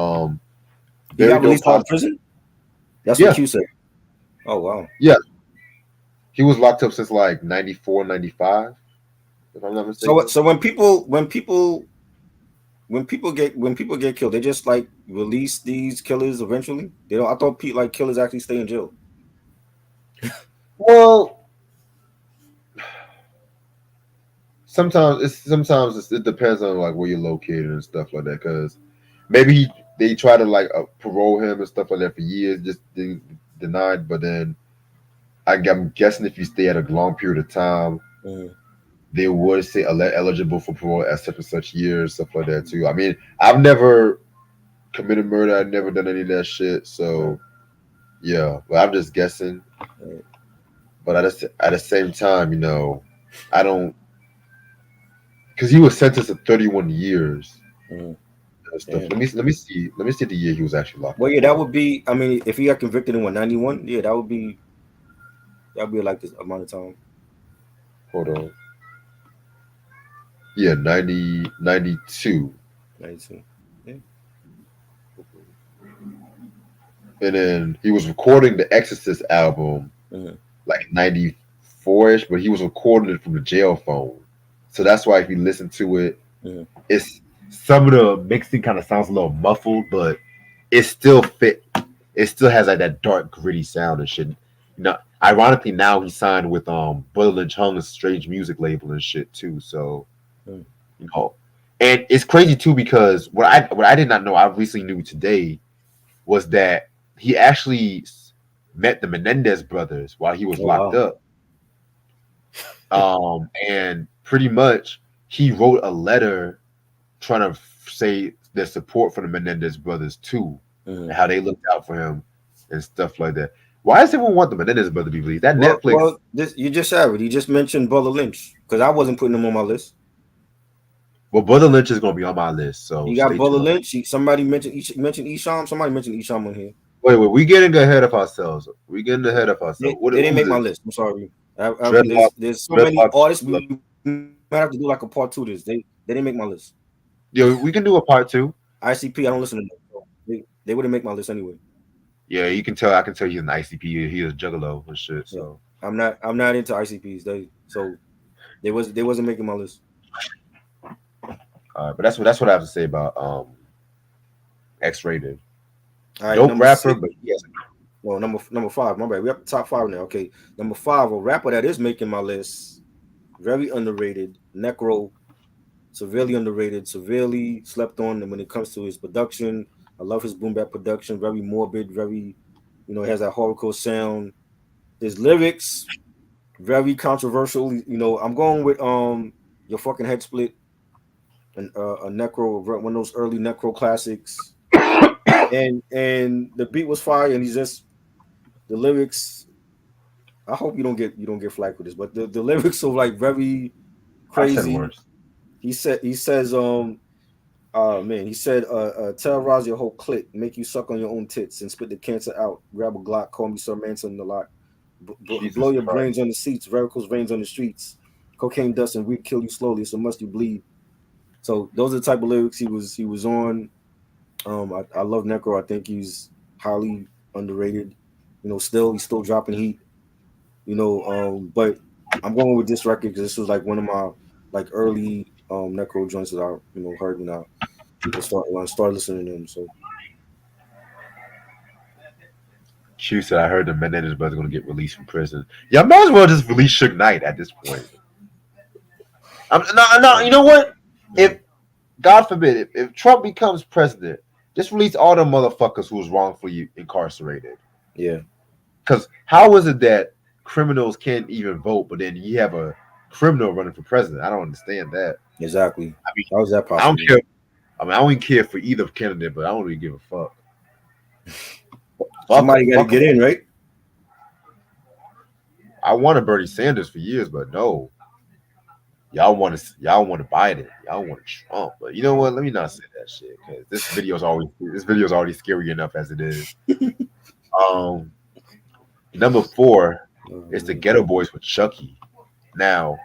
Very got released dope out of prison? That's Yeah. what you said. Oh, wow. He was locked up since like 94, 95, if I'm not mistaken. So when people get killed, they just like release these killers eventually. They don't. I thought like killers actually stay in jail. Well, sometimes it depends on like where you're located and stuff like that. Because maybe they try to like parole him and stuff like that for years, just denied. But then I'm guessing if you stay at a long period of time, they would say eligible for parole at such and such years, stuff like that too. I mean, I've never committed murder. I've never done any of that shit. So yeah, but I'm just guessing. Right. But at the same time, you know, I don't, because he was sentenced to 31 years. Mhm. And stuff. Yeah. Let me see the year he was actually locked Well, up. yeah, that would be. I mean, if he got convicted in 91, yeah, that would be like this amount of time. Hold on. Yeah, 92. 92. And then he was recording the Exorcist album like 94-ish, but he was recording it from the jail phone. So that's why if you listen to it, it's some of the mixing kind of sounds a little muffled, but it still fit. It still has like that dark, gritty sound and shit. You know, ironically now he signed with Brother Lynch Hung's Strange Music label and shit too. So you know, and it's crazy too because what I did not know, I recently knew today, was that he actually met the Menendez brothers while he was locked up. And pretty much he wrote a letter trying to say their support for the Menendez brothers too, and how they looked out for him and stuff like that. Why does everyone want the Menendez brothers to be released? That Netflix. Well, you just said it. You just mentioned Brother Lynch because I wasn't putting him on my list. Well, Brother Lynch is going to be on my list. So you got Brother Lynch. Somebody mentioned Esham. Somebody mentioned Esham on here. Wait, we getting ahead of ourselves. We getting ahead of ourselves. They didn't make my list. I'm sorry. There's so many artists. We might have to do like a part 2 of this. They didn't make my list. Yeah, we can do a part 2. ICP, I don't listen to them. They wouldn't make my list anyway. Yeah, you can tell. I can tell he's an ICP. He's a juggalo and shit. So I'm not into ICPs. They wasn't making my list. But that's what I have to say about X-rated. All right, dope rapper, but yes. Well, number 5. My bad. We up to top 5 now. Okay, number 5, a rapper that is making my list. Very underrated. Necro, severely underrated, severely slept on. And when it comes to his production, I love his boom bap production. Very morbid. Very, it has that horrorcore sound. His lyrics, very controversial. I'm going with Your Fucking Head Split and a Necro, one of those early Necro classics. And the beat was fire, and the lyrics. I hope you don't get flack with this, but the lyrics are like very crazy. He says terrorize your whole clique, make you suck on your own tits and spit the cancer out. Grab a Glock, call me Sir Manson a lot. Blow your brains on the seats, varicose veins on the streets. Cocaine dust and weed kill you slowly, so must you bleed. So those are the type of lyrics he was on. I love Necro. I think he's highly underrated. He's still dropping heat. But I'm going with this record because this was like one of my like early Necro joints that I heard when I started listening to them. So Q said, I heard the Menendez brothers going to get released from prison. Yeah, I might as well just release Suge Knight at this point. No, you know what? God forbid, if Trump becomes president, just release all the motherfuckers who was wrongfully incarcerated. Yeah, Because how is it that criminals can't even vote, but then you have a criminal running for president? I don't understand that. exactly. I mean, How is that I don't possible? care. I mean, I don't even care for either candidate, but I don't really give a fuck. Somebody got to Fuck get 'em. in, right? I wanted Bernie Sanders for years, but no, y'all want to Biden, y'all want Trump. But you know what? Let me not say that shit because this video's already scary enough as it is. Um, number 4 is the Ghetto Boys with Chucky. Now,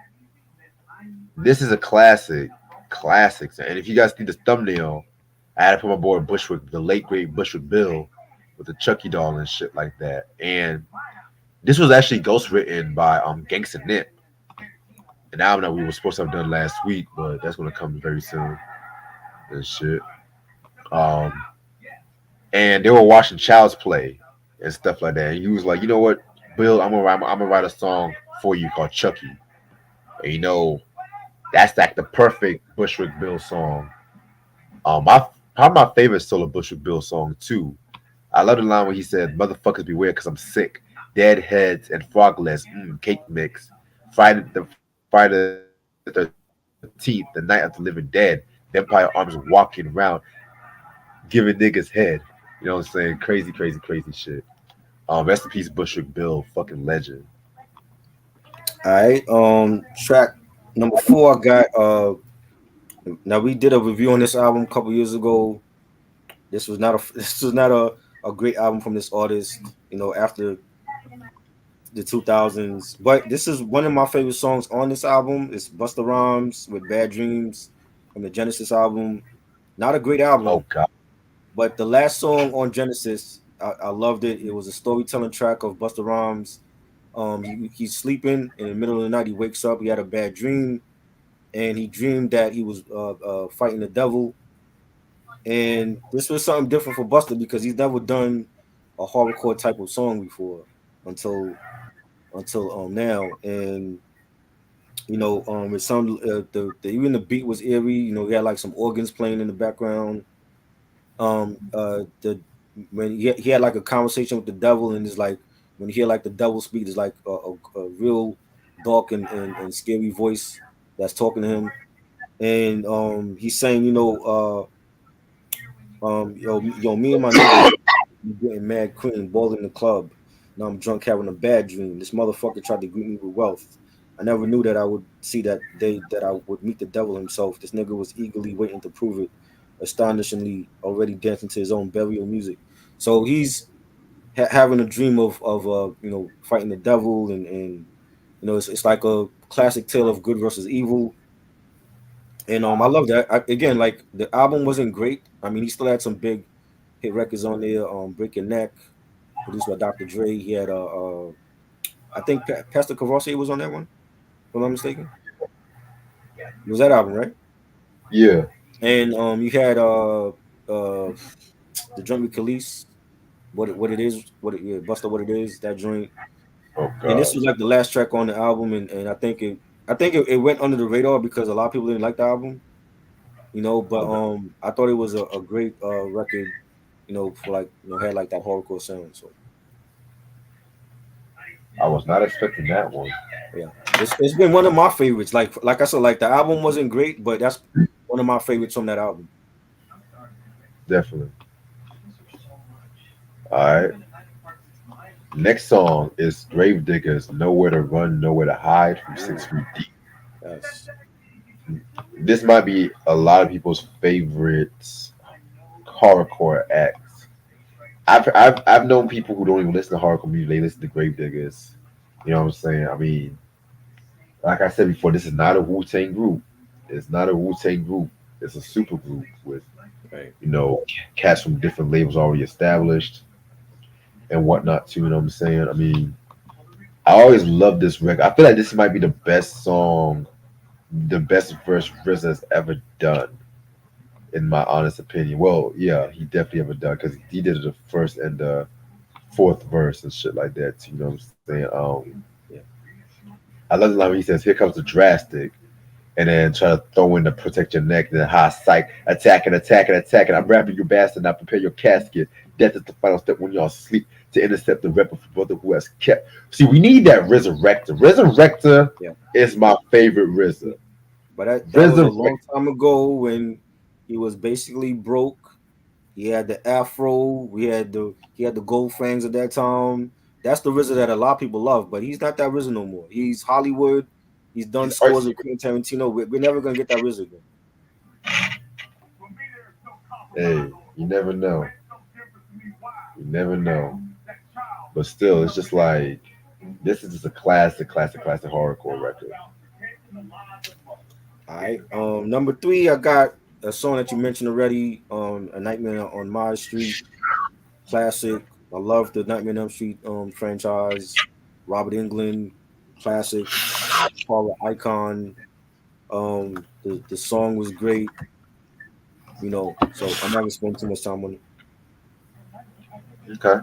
this is a classics. And if you guys see the thumbnail, I had to put my boy Bushwick, the late great Bushwick Bill, with the Chucky doll and shit like that. And this was actually ghostwritten by Gangsta Nip, an album that we were supposed to have done last week, but that's gonna come very soon and shit. Um, and they were watching Child's Play and stuff like that. And he was like, you know what, Bill, I'm gonna write a song for you called Chucky. And you know, that's like the perfect Bushwick Bill song. My probably my favorite solo Bushwick Bill song too. I love the line where he said, "Motherfuckers beware, cause I'm sick. Dead heads and froglets, cake mix. Friday the 13th, the night of the living dead. Vampire arms walking around, giving niggas head. You know what I'm saying? Crazy shit. Rest in peace, Bushwick Bill, fucking legend. All right. Track number 4. I got. Now we did a review on this album a couple years ago. This was not a. This was not a great album from this artist. You know, after the 2000s. But this is one of my favorite songs on this album. It's Busta Rhymes with Bad Dreams from the Genesis album. Not a great album, Oh god, but the last song on Genesis, I loved it. It was a storytelling track of Busta Rhymes. He's sleeping in the middle of the night. He wakes up. He had a bad dream, and he dreamed that he was fighting the devil. And this was something different for Busta because he's never done a hardcore type of song before until now. And you know, it sounded the even the beat was eerie. You know, he had like some organs playing in the background. The when he had like a conversation with the devil, and it's like when you hear like the devil speak, it's like a real dark and scary voice that's talking to him. And he's saying, you know, yo, me and my niggas getting mad, quitting, balling in the club. Now I'm drunk, having a bad dream. This motherfucker tried to greet me with wealth. I never knew that I would see that day that I would meet the devil himself. This nigga was eagerly waiting to prove it, astonishingly already dancing to his own burial music. So he's having a dream of you know, fighting the devil, and you know, it's like a classic tale of good versus evil. And I love that. Again, like the album wasn't great. I mean, he still had some big hit records on there. Break Your Neck, produced by Dr. Dre. He had I think Pastor Cavassier was on that one, if I'm not mistaken. It was that album, right? yeah. And you had the joint with Khalees, what it is, yeah, Buster, what it is, that joint. Oh And this god. was like the last track on the album, and I think it went under the radar because a lot of people didn't like the album, you know. But I thought it was a great record, you know, for like, you know, had like that hardcore sound. So I was not expecting that one. yeah, it's been one of my favorites. Like I said, like the album wasn't great, but that's one of my favorites from that album. Definitely. All right. Next song is Gravediggers, Nowhere to Run, Nowhere to Hide from 6 Feet Deep. Yes. This might be a lot of people's favorite horrorcore acts. I've known people who don't even listen to hardcore music, they listen to Gravediggers. You know what I'm saying? I mean, like I said before, this is not a Wu-Tang group. It's not a Wu-Tang group. It's a super group with, Right. you know, cats from different labels already established and whatnot too. You know what I'm saying? I mean, I always love this record. I feel like this might be the best song, the best verse RZA has ever done, in my honest opinion. Well, yeah, he definitely ever done because he did the first and the fourth verse and shit like that too. You know what I'm saying? Yeah. I love the line when he says, "Here comes the drastic." and then try to throw in the protect your neck, then high psych, attacking. I'm wrapping your bastard, now prepare your casket. Death is the final step when y'all sleep to intercept the rep of the brother who has kept. See, we need that Resurrector. Resurrector Yeah. is my favorite RZA. But that was a long time ago when he was basically broke. He had the afro. He had the gold fangs at that time. That's the RZA that a lot of people love, but he's not that RZA no more. He's Hollywood. He's done scores with Quentin Tarantino. We're never gonna get that RZA again. Hey, you never know. You never know. But still, it's just like this is just a classic hardcore record. All right. Number 3, I got a song that you mentioned already. A Nightmare on My Street, classic. I love the Nightmare on Elm Street franchise. Robert Englund, classic. Horror icon. The song was great. You know, so I'm not gonna spend too much time on it. Okay.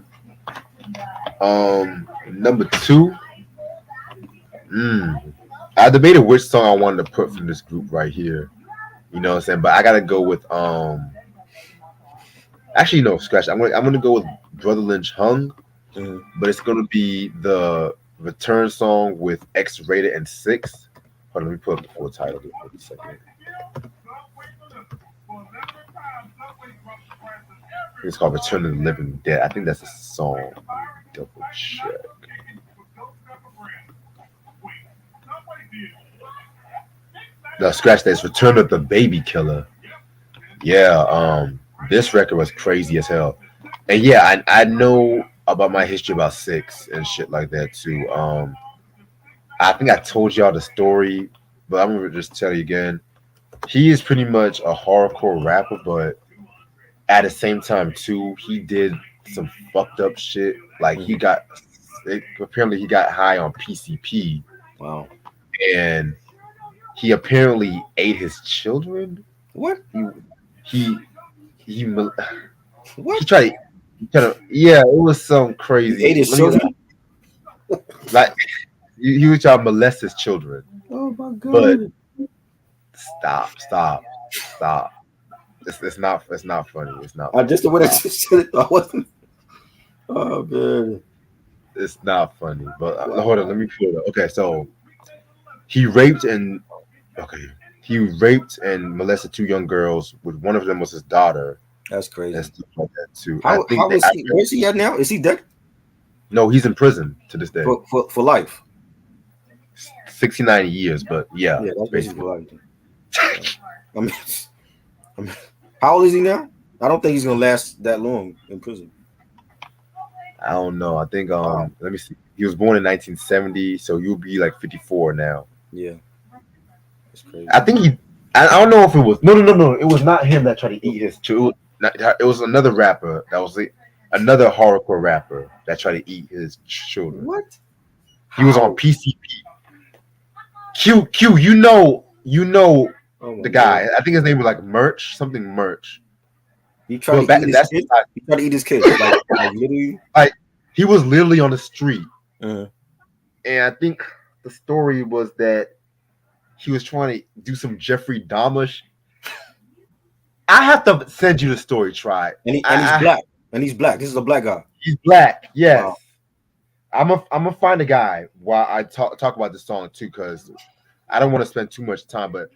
Number 2. I debated which song I wanted to put from this group right here. You know what I'm saying? But I gotta go with actually no, scratch. I'm gonna go with Brother Lynch Hung, but it's gonna be the return song with X-Rated and 6. Hold on, let me put up the full title here for a second. It's called Return of the Living Dead. I think that's a song. Double check. No, scratch that. It's Return of the Baby Killer. Yeah, this record was crazy as hell. And yeah, I know about my history about 6 and shit like that too. I think I told y'all the story, but I'm gonna just tell you again. He is pretty much a hardcore rapper, but at the same time too, he did some fucked up shit. Like apparently he got high on PCP. Wow. And he apparently ate his children. What? He what? He tried to, yeah, it was some crazy. He ate his children? Like he was trying to molest his children. Oh my god. But stop. It's not funny. It's not I just the way that you said it, I wasn't. Oh man. It's not funny. But hold on, let me pull it up. Okay, so he raped and molested 2 young girls. With one of them was his daughter. That's crazy. And stuff like that too. Where's he at now? Is he dead? No, he's in prison to this day. For life. 69 years, but yeah that's basically for life. I mean, how old is he now? I don't think he's gonna last that long in prison. I don't know. I think let me see. He was born in 1970, so you'll be like 54 now. Yeah. That's crazy. I think I don't know if it was no. It was not him that tried to eat his children. It was another rapper that was another hardcore rapper that tried to eat his children. What? He was on PCP. Q, you know the guy. God. I think his name was like Merch. He tried to eat his kid. Like literally. Like he was literally on the street. And I think the story was that he was trying to do some Jeffrey Dahmer. I have to send you the story, Try. And he's black. And he's black. This is a black guy. He's black, yes. Wow. I'm gonna find a guy while I talk about this song too, because I don't want to spend too much time. But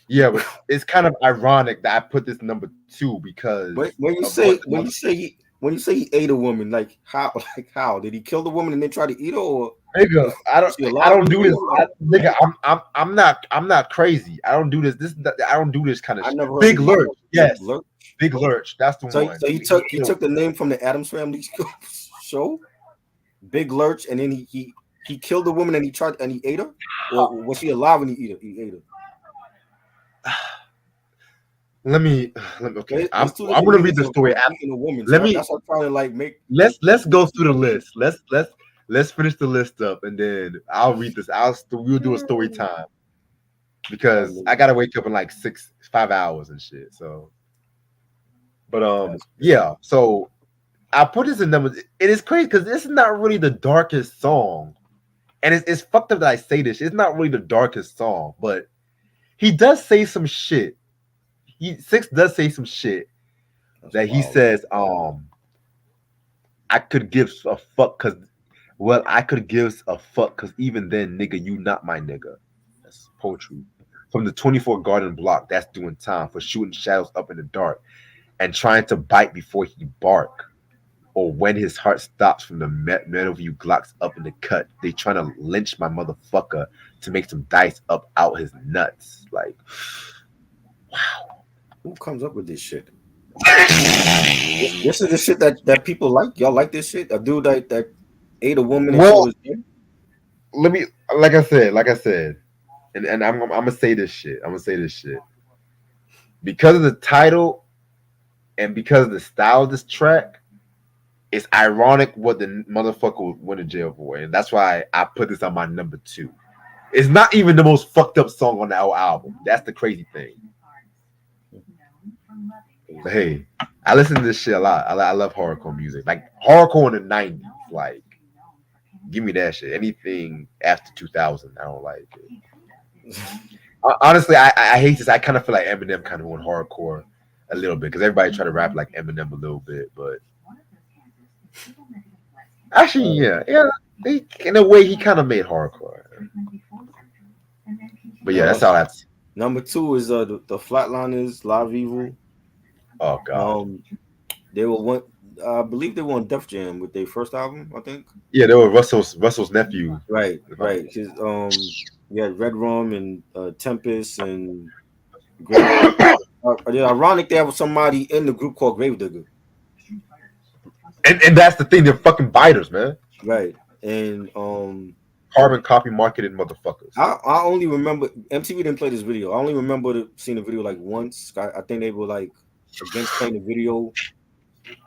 yeah, but it's kind of ironic that I put this number 2 because when you say he ate a woman, like how did he kill the woman and then try to eat her? Or nigga, I don't do this. I'm not crazy. I don't do this. I don't do this kind of shit. Big Lurch, yes. Big Lurch. That's the one. So he took the name from the Addams Family show. Big Lurch, and then he killed the woman and he ate her, or was she alive when he ate her? Let me. Okay, I'm gonna read the story after. That's what I'm trying to like make. Let's go through the list. Let's finish the list up, and then I'll read this. We'll do a story time because I gotta wake up in like 5 hours and shit. So, but yeah. So I put this in numbers. It is crazy because this is not really the darkest song, and it's fucked up that I say this. It's not really the darkest song, but he does say some shit. Six does say some shit That's that he wild. says, I could give a fuck because, well, I could give a fuck because even then, nigga, you not my nigga. That's poetry. From the 24 Garden Block, that's doing time for shooting shadows up in the dark and trying to bite before he bark. Or when his heart stops from the metal view Glocks up in the cut, they trying to lynch my motherfucker to make some dice up out his nuts. Like, Who comes up with this shit? This is the shit that people like. Y'all like this shit? A dude that ate a woman and Well, killed his kid? let me, like I said, and I'm gonna say this shit. I'm gonna say this shit because of the title and because of the style of this track. It's ironic what the motherfucker went to jail for, and that's why I put this on my number 2. It's not even the most fucked up song on the album. That's the crazy thing. But hey, I listen to this shit a lot. I love horrorcore music, like horrorcore in the 90s. Like, give me that shit. Anything after 2000, I don't like it. Honestly, I hate this. I kind of feel like Eminem kind of went horrorcore a little bit because everybody try to rap like Eminem a little bit, but actually, yeah, in a way, he kind of made horrorcore. But yeah, that's all that's. Number 2 is the Flatliners Live Evil. Oh god. They were one. I believe they were on Def Jam with their first album. I think. Yeah, they were Russell's nephew. Right. His we had Red Rum and Tempest and. Ironic, they have somebody in the group called Gravedigger. And that's the thing. They're fucking biters, man. Right. And carbon copy marketed motherfuckers. I only remember MTV didn't play this video. I only remember seeing the video like once. I think they were like against playing the video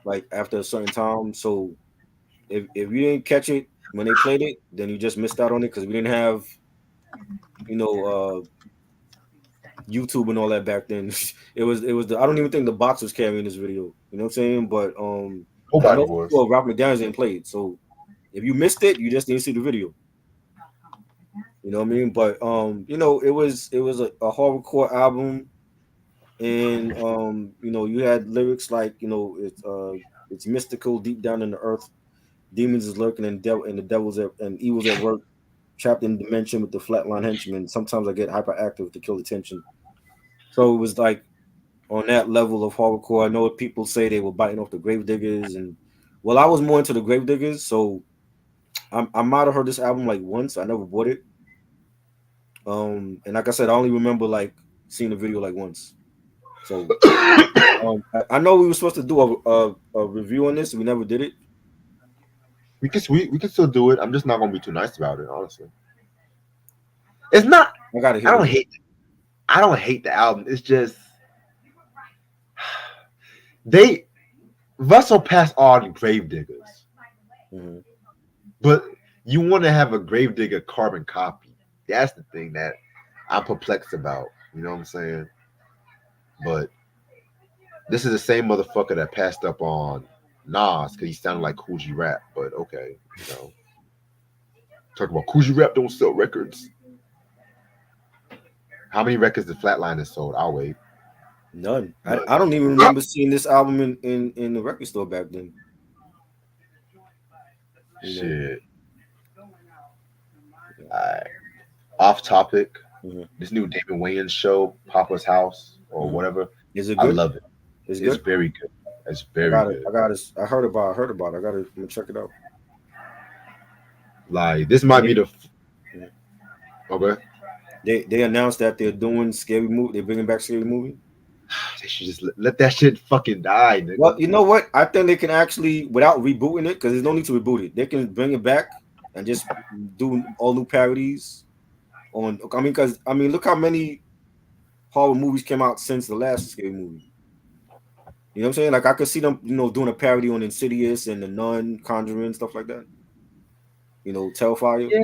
like after a certain time. So if you didn't catch it when they played it, then you just missed out on it because we didn't have YouTube and all that back then. it was I don't even think the box was carrying this video. You know what I'm saying? But nobody was. Well, Ralph McDaniels didn't play it, so if you missed it, you just didn't see the video. You know what I mean? But it was a horrorcore album, and you had lyrics like it's mystical deep down in the earth, demons is lurking and the devils and evils at work, trapped in dimension with the flatline henchmen. Sometimes I get hyperactive to kill attention. So it was like on that level of horrorcore. I know people say they were biting off the Gravediggers, and well, I was more into the Gravediggers, so I might have heard this album like once. I never bought it. And like I said, I only remember like seeing the video like once. So I know we were supposed to do a review on this, and we never did it. We can still do it. I'm just not gonna be too nice about it, honestly. It's not. I gotta hear. I don't hate the album. It's just Russell passed all the Gravediggers, but you want to have a Gravedigger carbon copy. That's the thing that I'm perplexed about. You know what I'm saying? But this is the same motherfucker that passed up on Nas because he sounded like Kool G Rap. But okay, talk about Kool G Rap don't sell records. How many records did Flatliners sold? I'll wait. None. I don't even remember seeing this album in the record store back then. Shit. Off topic. This new David Wayans show, Papa's House or whatever. Is it good? I love it. It's very good. It's very good. I heard about it. I'm gonna check it out. Like this might be the. Okay. They announced that they're doing Scary Movie. They're bringing back Scary Movie. They should just let that shit fucking die, nigga. Well, you know what? I think they can actually, without rebooting it, because there's no need to reboot it. They can bring it back and just do all new parodies on. Because look how many horror movies came out since the last Scary Movie. You know what I'm saying? Like I could see them, doing a parody on Insidious and The Nun, Conjuring, stuff like that. Terrifier. Yeah.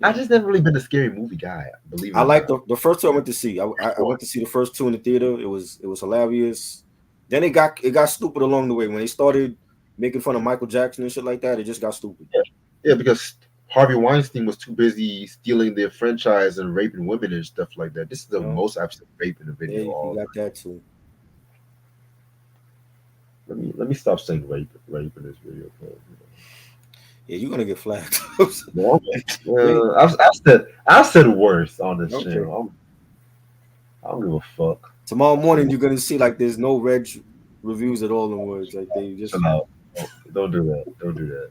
I just never really been a Scary Movie guy. Believe it. I like the first two I went to see. I went to see the first two in the theater. It was hilarious. Then it got stupid along the way when they started making fun of Michael Jackson and shit like that. It just got stupid. Yeah, because Harvey Weinstein was too busy stealing their franchise and raping women and stuff like that. This is the No. most I've seen rape in a Yeah, video. you all got that too. Let me stop saying rape in this video. Yeah, you're gonna get flagged. No, I've said worse on this Okay. channel. I don't give a fuck. Tomorrow morning, you're gonna see like there's no red reviews at all in words. Like they just. Chill out. Don't do that. Don't do that.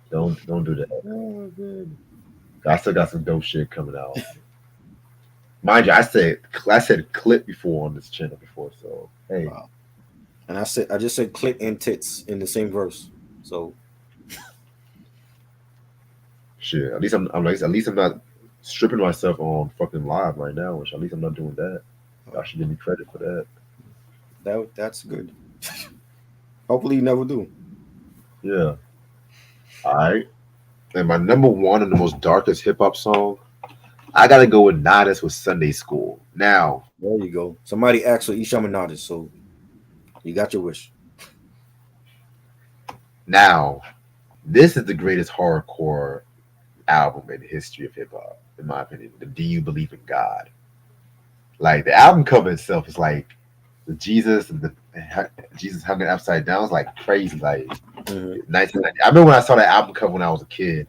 Don't do that. Oh, good. I still got some dope shit coming out. Mind you, I said clip before on this channel before, so hey. Wow. And I just said clit and tits in the same verse. So Shit. At least I'm not stripping myself on fucking live right now, which at least I'm not doing that. I should give me credit for that. that's good. Hopefully you never do. Yeah. Alright. And my number one and the most darkest hip hop song, I gotta go with Nodis with Sunday School. Now, There you go. Somebody asked for Isham and Nardis, so you got your wish. now, this is the greatest horrorcore album in the history of hip hop, in my opinion. The Do You Believe in God? Like the album cover itself is like the Jesus and the Jesus hanging upside down. It's like crazy. Like 1990. I remember when I saw that album cover when I was a kid,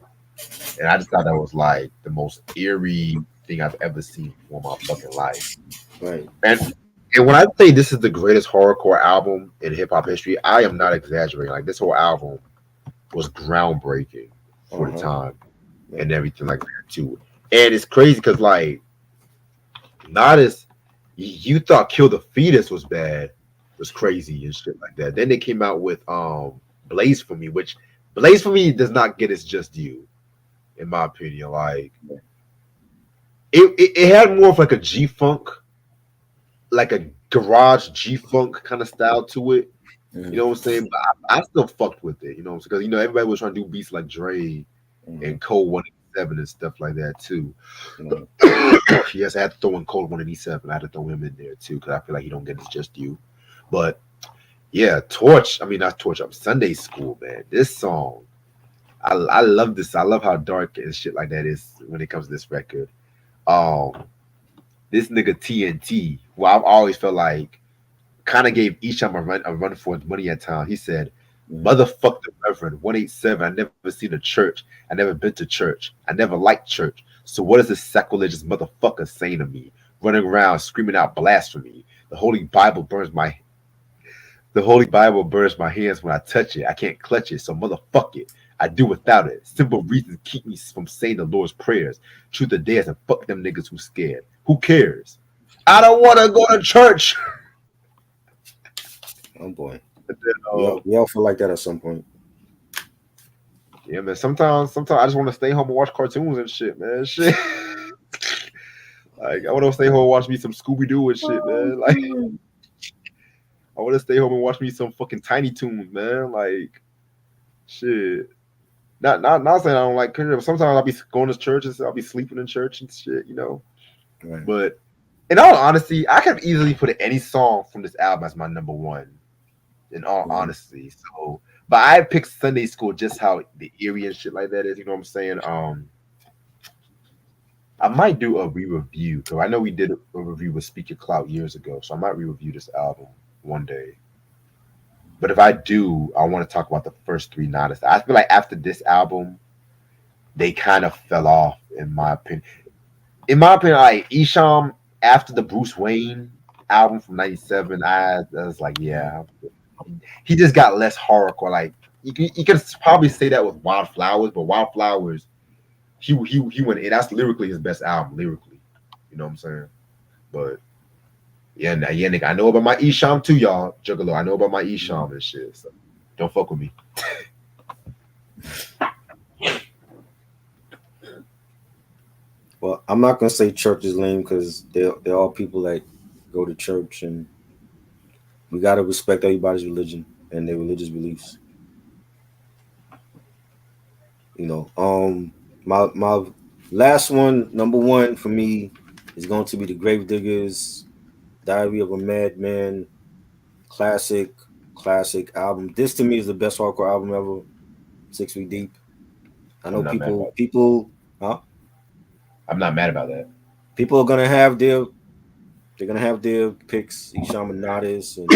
and I just thought that was like the most eerie thing I've ever seen for my fucking life. Right. And when I say this is the greatest horrorcore album in hip hop history, I am not exaggerating. Like this whole album was groundbreaking for the time and everything like that too. And it's crazy because like not as you thought Kill the Fetus was bad, was crazy and shit like that. Then they came out with Blaze for Me, which Blaze for Me does not get its just due, in my opinion. Like it had more of like a G-Funk, like a garage G-Funk kind of style to it. You know what I'm saying? But I still fucked with it, you know what I'm saying? Because you know everybody was trying to do beats like Dre and Cole 187 and stuff like that too. Yes, I had to throw in Cole 187. I had to throw him in there too because I feel like he don't get his just due. But yeah, Sunday School, man. This song, I love this. I love how dark and shit like that is when it comes to this record. This nigga TNT, who I've always felt like kind of gave Isham a run for his money at times. He said, "Motherfuck the Reverend 187. I never seen a church. I never been to church. I never liked church. So what is this sacrilegious motherfucker saying to me? Running around screaming out blasphemy. The Holy Bible burns my hands when I touch it. I can't clutch it. So motherfuck it. I do without it. Simple reasons keep me from saying the Lord's prayers. Truth or dares and fuck them niggas who scared. Who cares? I don't want to go to church." Oh boy. Then, we all feel like that at some point. Yeah, man. Sometimes I just want to stay home and watch cartoons and shit, man. Shit. Like I want to stay home and watch me some Scooby Doo and shit, man. Like I want to stay home and watch me some fucking Tiny Toons, man. Like shit. Not saying I don't like church, but sometimes I'll be going to church and I'll be sleeping in church and shit, you know. Right. But in all honesty, I could easily put any song from this album as my number one. In all honesty, so but I picked Sunday School just how the eerie and shit like that is. You know what I'm saying? I might do a re-review because I know we did a review with Speak Your Clout years ago, so I might re-review this album one day. But if I do, I want to talk about the first three Nodis. I feel like after this album, they kind of fell off, in my opinion. In my opinion, like Isham after the Bruce Wayne album from '97, I was like, yeah. He just got less horrorcore. Like you could probably say that with Wildflowers, but Wildflowers, he went in. That's lyrically his best album, lyrically. You know what I'm saying? But yeah, nigga, I know about my Isham too, y'all. Juggalo, I know about my Isham and shit. So don't fuck with me. Well, I'm not gonna say church is lame because they're all people that go to church, and we gotta respect everybody's religion and their religious beliefs. You know, my last one, number one for me, is going to be the Gravediggers, Diary of a Madman, classic album. This to me is the best hardcore album ever. 6 Feet Deep. I know I'm not mad about people, huh? I'm not mad about that. People are gonna have their picks, Ishan Manadas and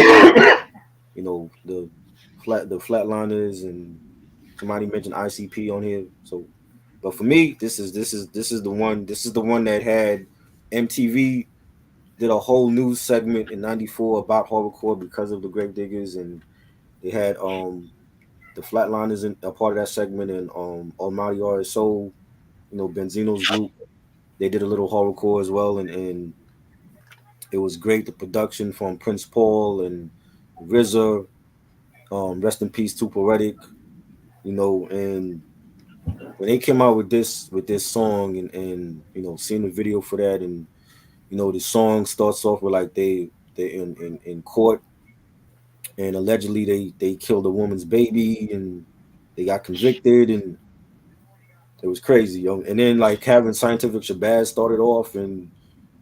the flatliners, and somebody mentioned ICP on here. So, but for me, this is the one. This is the one that had MTV did a whole news segment in '94 about horrorcore because of the Gravediggers, and they had the flatliners in a part of that segment, and Almighty R Soul, Benzino's group. They did a little horrorcore as well, and it was great. The production from Prince Paul and RZA, rest in peace to Poetic, and when they came out with this song, and seeing the video for that, and the song starts off with like they in court, and allegedly they killed a woman's baby, and they got convicted, and it was crazy, and then like having Scientific Shabazz started off, and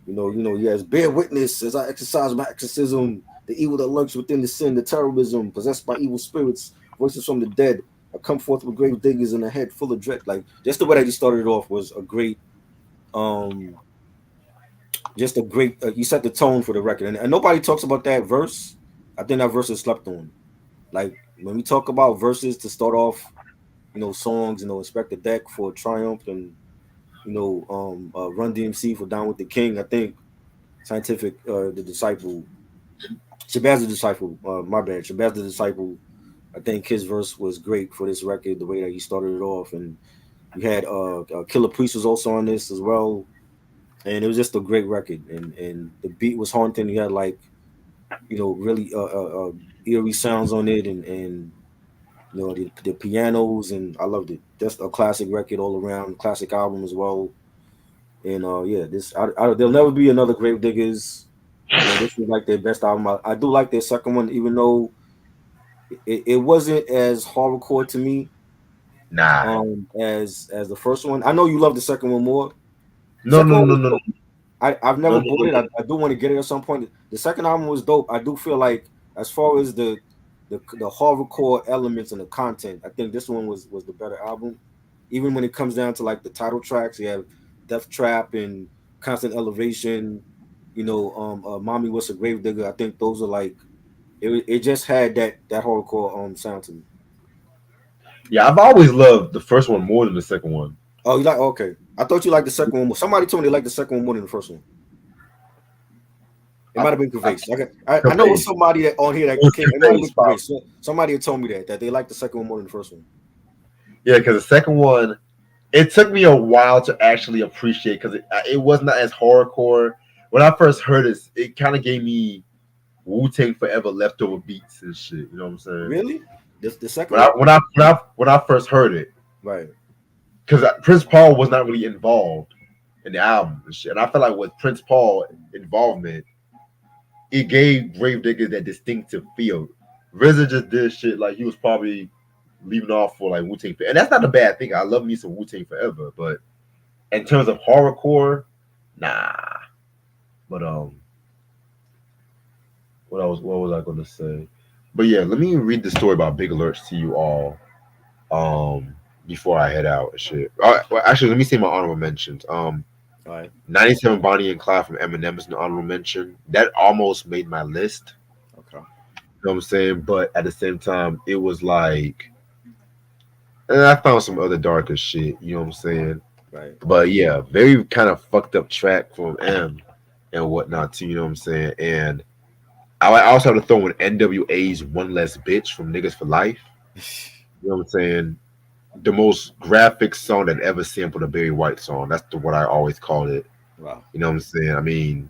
yes, bear witness as I exercise my exorcism, the evil that lurks within the sin, the terrorism, possessed by evil spirits, voices from the dead. I come forth with grave diggers in a head full of dread. Like just the way that he started it off was a great, just a great. You set the tone for the record, and nobody talks about that verse. I think that verse is slept on. Like when we talk about verses to start off, songs, Inspector Deck for Triumph, and Run DMC for Down with the King. I think Scientific, the Disciple, Shabazz the Disciple. My bad, Shabazz the Disciple. I think his verse was great for this record, the way that he started it off, and you had Killer Priest was also on this as well, and it was just a great record, and the beat was haunting. You had like, really eerie sounds on it, and the pianos, and I loved it. Just a classic record all around, classic album as well. And yeah, there'll never be another Gravediggers. This was like their best album. I do like their second one, even though it wasn't as horrorcore to me Nah. as the first one. I know you love the second one more. No, Second no, one no, was no, no. dope. I've never No, no, bought it. no. I do want to get it at some point. The second album was dope. I do feel like as far as the horrorcore elements and the content, I think this one was the better album. Even when it comes down to like the title tracks, you have Death Trap and Constant Elevation. Mommy Was a Gravedigger. I think those are like it just had that horrorcore sound to me. Yeah, I've always loved the first one more than the second one. Oh, you like okay? I thought you liked the second one more. Somebody told me they liked the second one more than the first one. It might have been Gervais. I know it's somebody that on here that came. It might have been Gervais. So somebody had told me that they liked the second one more than the first one. Yeah, because the second one, it took me a while to actually appreciate because it was not as horrorcore. When I first heard it, it kind of gave me Wu-Tang Forever leftover beats and shit. You know what I'm saying? Really? The second one? When I first heard it, right? Because Prince Paul was not really involved in the album and shit, and I felt like with Prince Paul involvement, it gave Gravedigger that distinctive feel. RZA just did shit like he was probably leaving off for like Wu-Tang, and that's not a bad thing. I love me some Wu-Tang Forever, but in terms of horrorcore, nah. But what was I gonna say? But yeah, let me read the story about Big Alerts to you all. Before I head out and shit. Well, actually, let me say my honorable mentions. All right. 97 Bonnie and Clyde from Eminem is an honorable mention. That almost made my list. Okay. You know what I'm saying? But at the same time, it was like I found some other darker shit, you know what I'm saying? Right. But yeah, very kind of fucked up track from M and whatnot too, you know what I'm saying? And I also have to throw in NWA's One Less Bitch from Niggas for Life. You know what I'm saying? The most graphic song that ever sampled a Barry White song. That's what I always called it. Wow. You know what I'm saying? I mean,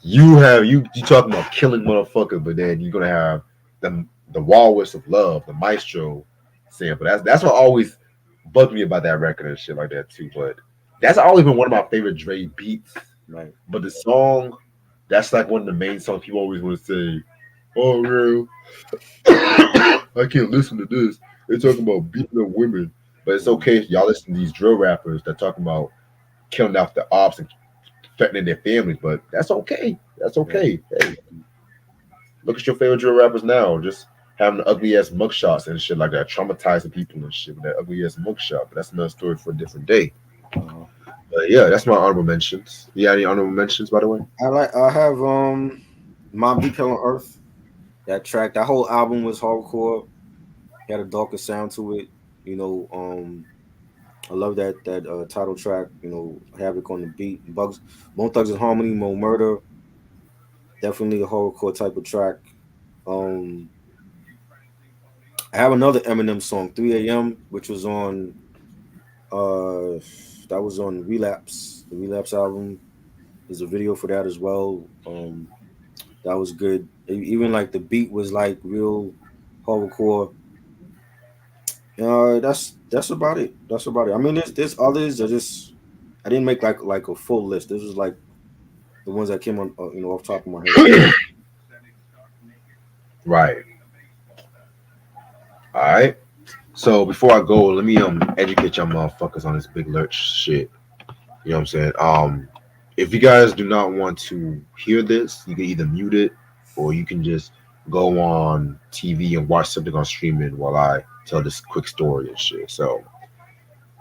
you talking about killing motherfuckers, but then you're gonna have the Walrus of Love, the Maestro sample. That's what always bugged me about that record and shit like that too. But that's always been one of my favorite Dre beats. Right. But the song, that's like one of the main songs people always want to say, "Oh, real, I can't listen to this. They're talking about beating up women." But it's okay if y'all listen to these drill rappers that talking about killing off the ops and threatening their families. But that's okay. That's okay. Hey, look at your favorite drill rappers now. Just having the ugly ass mugshots and shit like that, traumatizing people and shit with that ugly ass mugshot. But that's another story for a different day. Uh-huh. But yeah, that's my honorable mentions. You got any honorable mentions, by the way? I have Mobb Deep Hell on Earth. That track, that whole album was hardcore. Had a darker sound to it. You know, I love that title track. You know, Havoc on the beat. Bugs, Bone Thugs and Harmony, Mo Murder. Definitely a horrorcore type of track. I have another Eminem song, 3 a.m., which was on that was on Relapse, the Relapse album. There's a video for that as well. That was good. Even like the beat was like real horrorcore. That's about it. That's about it. I mean, there's others. I didn't make like a full list. This was like the ones that came on off the top of my head. Right. All right. So before I go, let me educate y'all motherfuckers on this Big Lurch shit. You know what I'm saying? If you guys do not want to hear this, you can either mute it or you can just go on TV and watch something on streaming while I tell this quick story and shit. So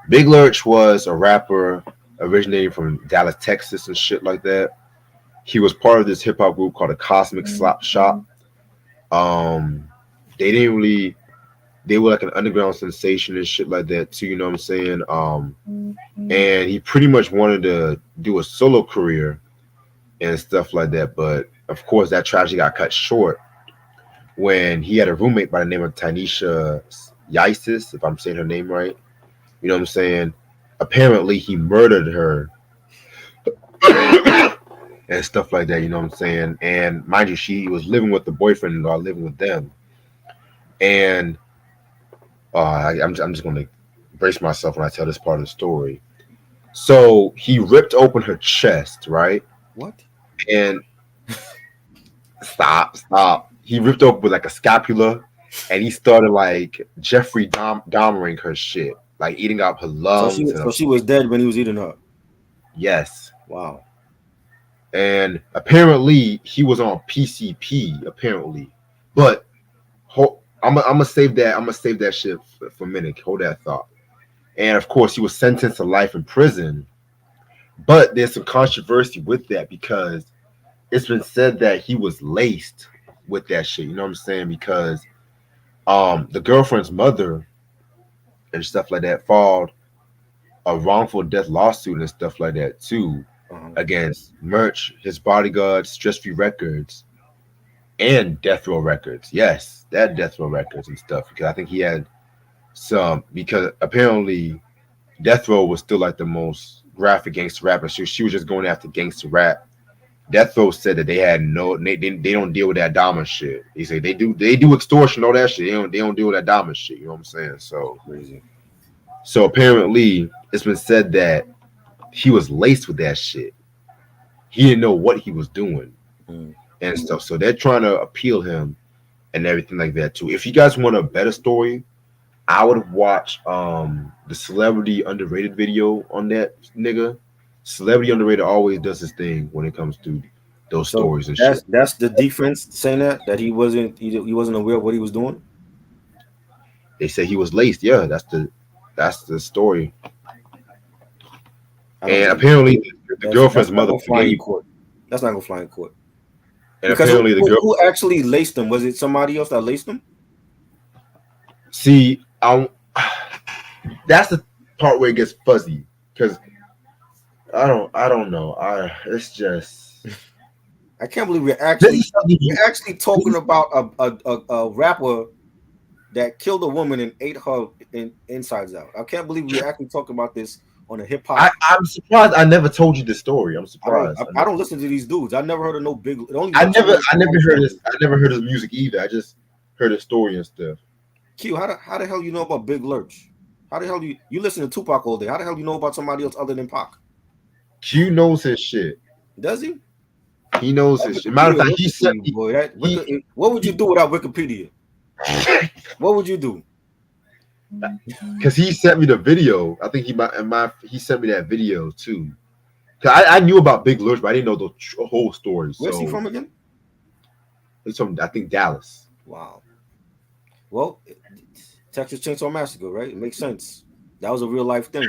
Big Lurch was a rapper originating from Dallas, Texas and shit like that. He was part of this hip hop group called the Cosmic Slap Shop. They were like an underground sensation and shit like that too, you know what I'm saying? And he pretty much wanted to do a solo career and stuff like that, but of course that tragedy got cut short when he had a roommate by the name of Tanisha Yisis, if I'm saying her name right. You know what I'm saying? Apparently he murdered her and stuff like that, you know what I'm saying? And mind you, she was living with the boyfriend while living with them. And I'm just going to brace myself when I tell this part of the story. So he ripped open her chest, right? What? And stop. He ripped open with like a scapula, and he started like Jeffrey Dahmering her shit, like eating up her lungs. So she was dead when he was eating her. Yes. Wow. And apparently he was on PCP. Apparently, but I'm gonna save that. I'm gonna save that shit for a minute. Hold that thought. And of course, he was sentenced to life in prison. But there's some controversy with that because it's been said that he was laced with that shit. You know what I'm saying? Because the girlfriend's mother and stuff like that filed a wrongful death lawsuit and stuff like that too against Merch, his bodyguard, Stress Free Records, and Death Row Records. Yes, that Death Row Records and stuff. Because I think he had some, because apparently Death Row was still like the most graphic gangster rapper. So she was just going after gangster rap. Death Row said that they don't deal with that Dahmer shit. He said they do extortion, all that shit. They don't deal with that Dahmer shit. You know what I'm saying? So Crazy. So apparently it's been said that he was laced with that shit. He didn't know what he was doing and stuff. So they're trying to appeal him and everything like that too. If you guys want a better story, I would watch the Celebrity Underrated video on that nigga. Celebrity Underrated always does his thing when it comes to those stories and shit. That's the defense saying that he wasn't aware of what he was doing. They say he was laced. Yeah, that's the story. And apparently the girlfriend's mother. That's not gonna fly in court. And because apparently who actually laced him? Was it somebody else that laced him? See, that's the part where it gets fuzzy because I don't know. It's just I can't believe we're actually talking about a rapper that killed a woman and ate her insides out. I can't believe we're actually talking about this on a hip hop. I'm surprised I never told you this story. I'm surprised. I don't listen to these dudes. I never heard of no Big. I never heard this. I never heard his music either. I just heard his story and stuff. Q, how the hell you know about Big Lurch? How the hell you listen to Tupac all day? How the hell you know about somebody else other than Pac? Q knows his shit. Does he? He knows his shit. Matter of fact, he said, what would you do without Wikipedia? What would you do? Because he sent me the video. I think he sent me that video too. Cause I knew about Big Lurch, but I didn't know the whole story. Where's he from again? He's from, I think, Dallas. Wow. Well, Texas Chainsaw Massacre, right? It makes sense. That was a real life thing.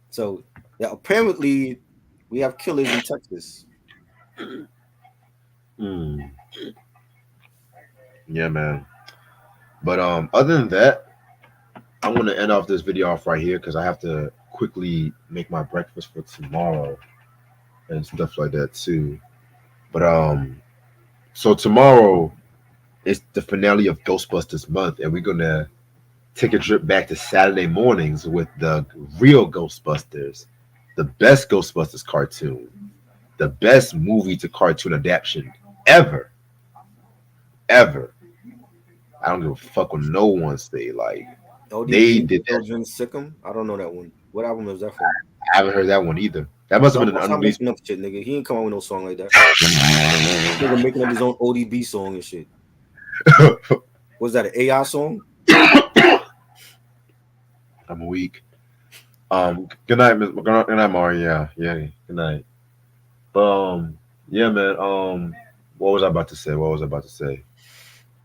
So yeah, apparently we have killers in Texas. Mm. Yeah, man. But other than that, I'm gonna end off this video off right here because I have to quickly make my breakfast for tomorrow and stuff like that too. But so tomorrow is the finale of Ghostbusters month, and we're gonna take a trip back to Saturday mornings with the real Ghostbusters, the best Ghostbusters cartoon, the best movie to cartoon adaptation ever, ever. I don't give a fuck what no one say. Like they ODB, did that. Children Sick'em. I don't know that one. What album is that from? I haven't heard that one either. That must have been an Stop unreleased. making up shit, nigga. He ain't come out with no song like that. Nigga making up his own ODB song and shit. Was that an AI song? I'm weak. Good night, Miss. Good night, Mari. Yeah. Good night. Yeah, man. What was I about to say?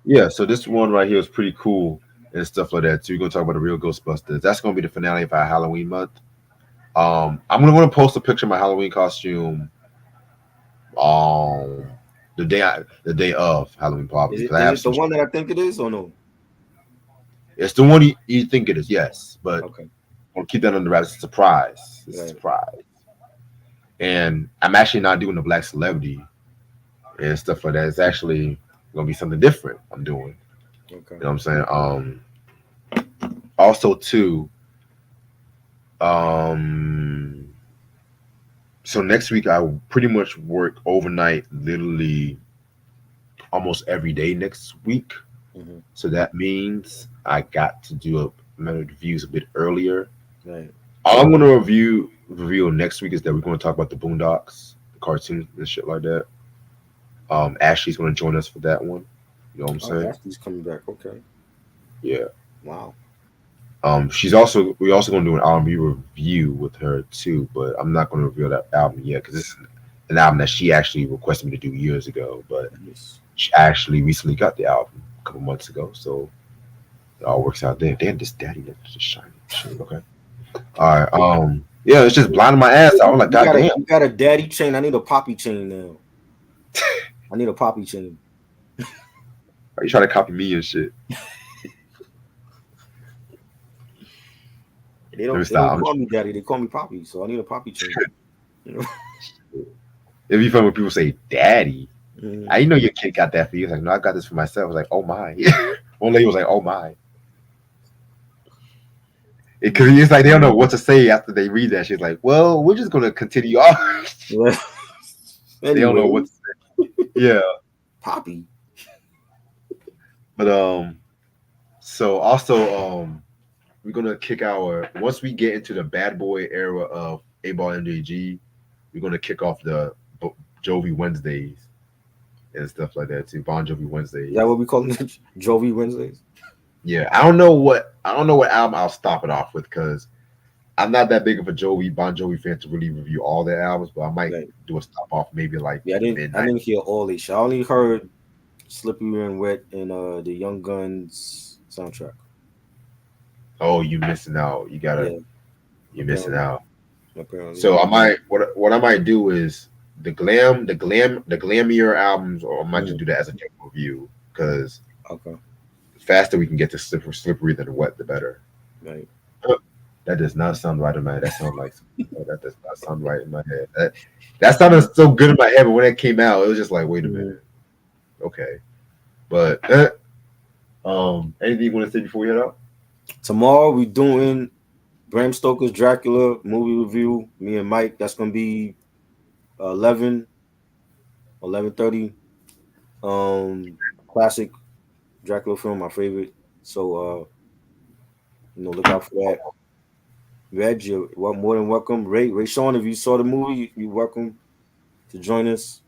Yeah. So this one right here is pretty cool and stuff like that too. We're gonna talk about the real Ghostbusters. That's gonna be the finale of our Halloween month. I'm gonna post a picture of my Halloween costume. The day of Halloween, probably. Is it 'Cause I have the some. one that I think it is or no? It's the one you think it is, yes, but Okay. I'll keep that under wraps. It's a surprise. It's a Right. surprise. And I'm actually not doing the black celebrity and stuff like that. It's actually gonna be something different I'm doing. Okay. You know what I'm saying? Also too, so next week I will pretty much work overnight, literally almost every day next week. Mm-hmm. So that means I got to do a reviews a bit earlier. Right. All I'm gonna reveal next week is that we're gonna talk about the Boondocks, the cartoons and shit like that. Ashley's gonna join us for that one. You know what I'm saying? Ashley's coming back. Okay. Yeah. Wow. We're also gonna do an R&B review with her too, but I'm not gonna reveal that album yet because it's an album that she actually requested me to do years ago, but Yes. she actually recently got the album a couple months ago, so it all works out there. Damn, this daddy that's just shining. Shit, okay. All right. Yeah, it's just blinding my ass. I was like, God damn. You got a daddy chain. I need a poppy chain now. I need a poppy chain. Are you trying to copy me and shit? They don't call me daddy. They call me poppy. So I need a poppy chain. You know? It'd be fun when people say daddy. Mm-hmm. I didn't know your kid got that for you. Like, no, I got this for myself. I was like, oh my. One lady was like, oh my. Because it's like they don't know what to say after they read that. She's like, well, we're just gonna continue on. Anyway, they don't know what to say. Yeah. Poppy. But so also we're gonna kick once we get into the bad boy era of A-Ball MJG, we're gonna kick off the Jovi Wednesdays and stuff like that too. Bon Jovi Wednesdays. Is that what we call them? Jovi Wednesdays? Yeah, I don't know what album I'll stop it off with because I'm not that big of a Bon Jovi fan to really review all their albums, but I might do a stop off maybe like I didn't hear all these. I only heard Slippery and Wet and the Young Guns soundtrack. Oh, you missing out. You're missing out. Apparently. So I might what I might do is the glamier albums, or I might just do that as a general review because the faster we can get to slippery than wet, the better. Right. That does not sound right in my head. That sounds like that does not sound right in my head. That sounded so good in my head, but when it came out, it was just like, wait a minute. Okay. But anything you want to say before we head out? Tomorrow we're doing Bram Stoker's Dracula movie review. Me and Mike. That's gonna be 11:30. Classic Dracula film, my favorite. So look out for that. Reg, you're more than welcome. Ray Sean, if you saw the movie, you're welcome to join us.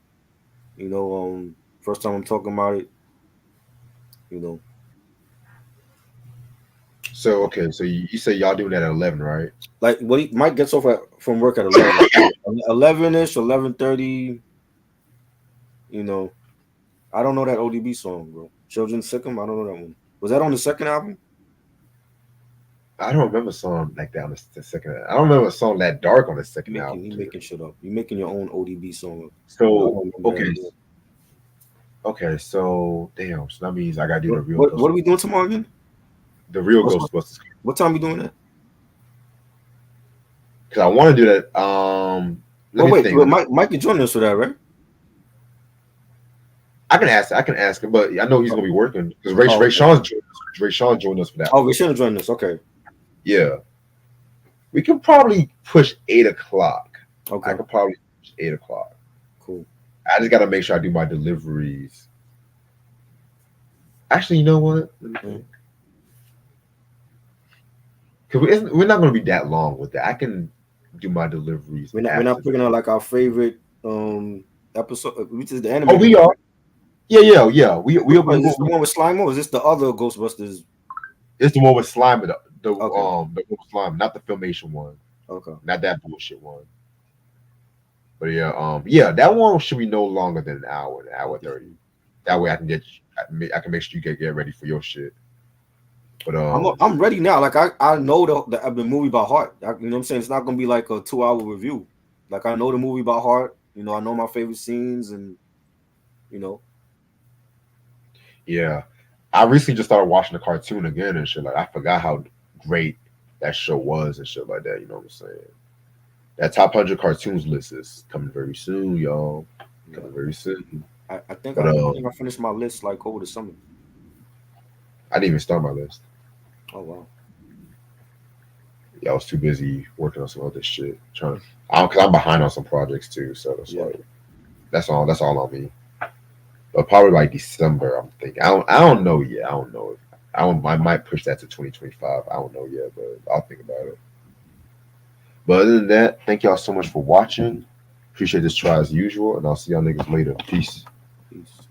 First time I'm talking about it. So okay, so you say y'all doing that at 11, right? Like Mike gets off from work at 11, 11ish, 11:30. I don't know that ODB song, bro. Children Sick'em, I don't know that one. Was that on the second album? I don't remember a song like that on the second. I don't remember a song that dark on the second You album. making shit up. You making your own ODB song. I So don't remember okay, that. okay. So damn. So that means I gotta do the real. What are we doing tomorrow again? The real What's Ghostbusters. What time we doing that? Because I want to do that. Let me Wait, think. Mike can join us for that, right? I can ask him, but I know he's gonna be working because Ray okay. Sean's joined us. Ray Sean joined us for that. Oh, we should have joined us. Okay. Yeah, we could probably push 8 o'clock. Okay. I could probably push 8 o'clock. Cool. I just gotta make sure I do my deliveries. Actually, you know what? Because we're not gonna be that long with that. I can do my deliveries. We're not picking out like our favorite episode, which is the anime. Oh, we are. Yeah. We'll be. Is this the one with Slime, or is this the other Ghostbusters? It's the one with Slime, the Okay. one with Slime, not the Filmation one, Okay. not that bullshit one. But yeah, that one should be no longer than an hour 30. That way I can make sure you get ready for your shit. But I'm ready now. Like I know the movie by heart. You know what I'm saying? It's not gonna be like a 2-hour review. Like I know the movie by heart. You know, I know my favorite scenes, and you know. yeah, I recently just started watching the cartoon again and shit. Like I forgot how great that show was and shit like that. You know what I'm saying? That top 100 cartoons list is coming very soon, y'all. Coming very soon. I think But, I finished my list like over the summer. I didn't even start my list. Oh wow. Yeah, I was too busy working on some other shit. Because I'm behind on some projects too. So it's like that's all on me. But probably like December, I'm thinking. I don't know yet. I don't know. I might push that to 2025. I don't know yet, but I'll think about it. But other than that, thank y'all so much for watching. Appreciate this try as usual, and I'll see y'all niggas later. Peace. Peace.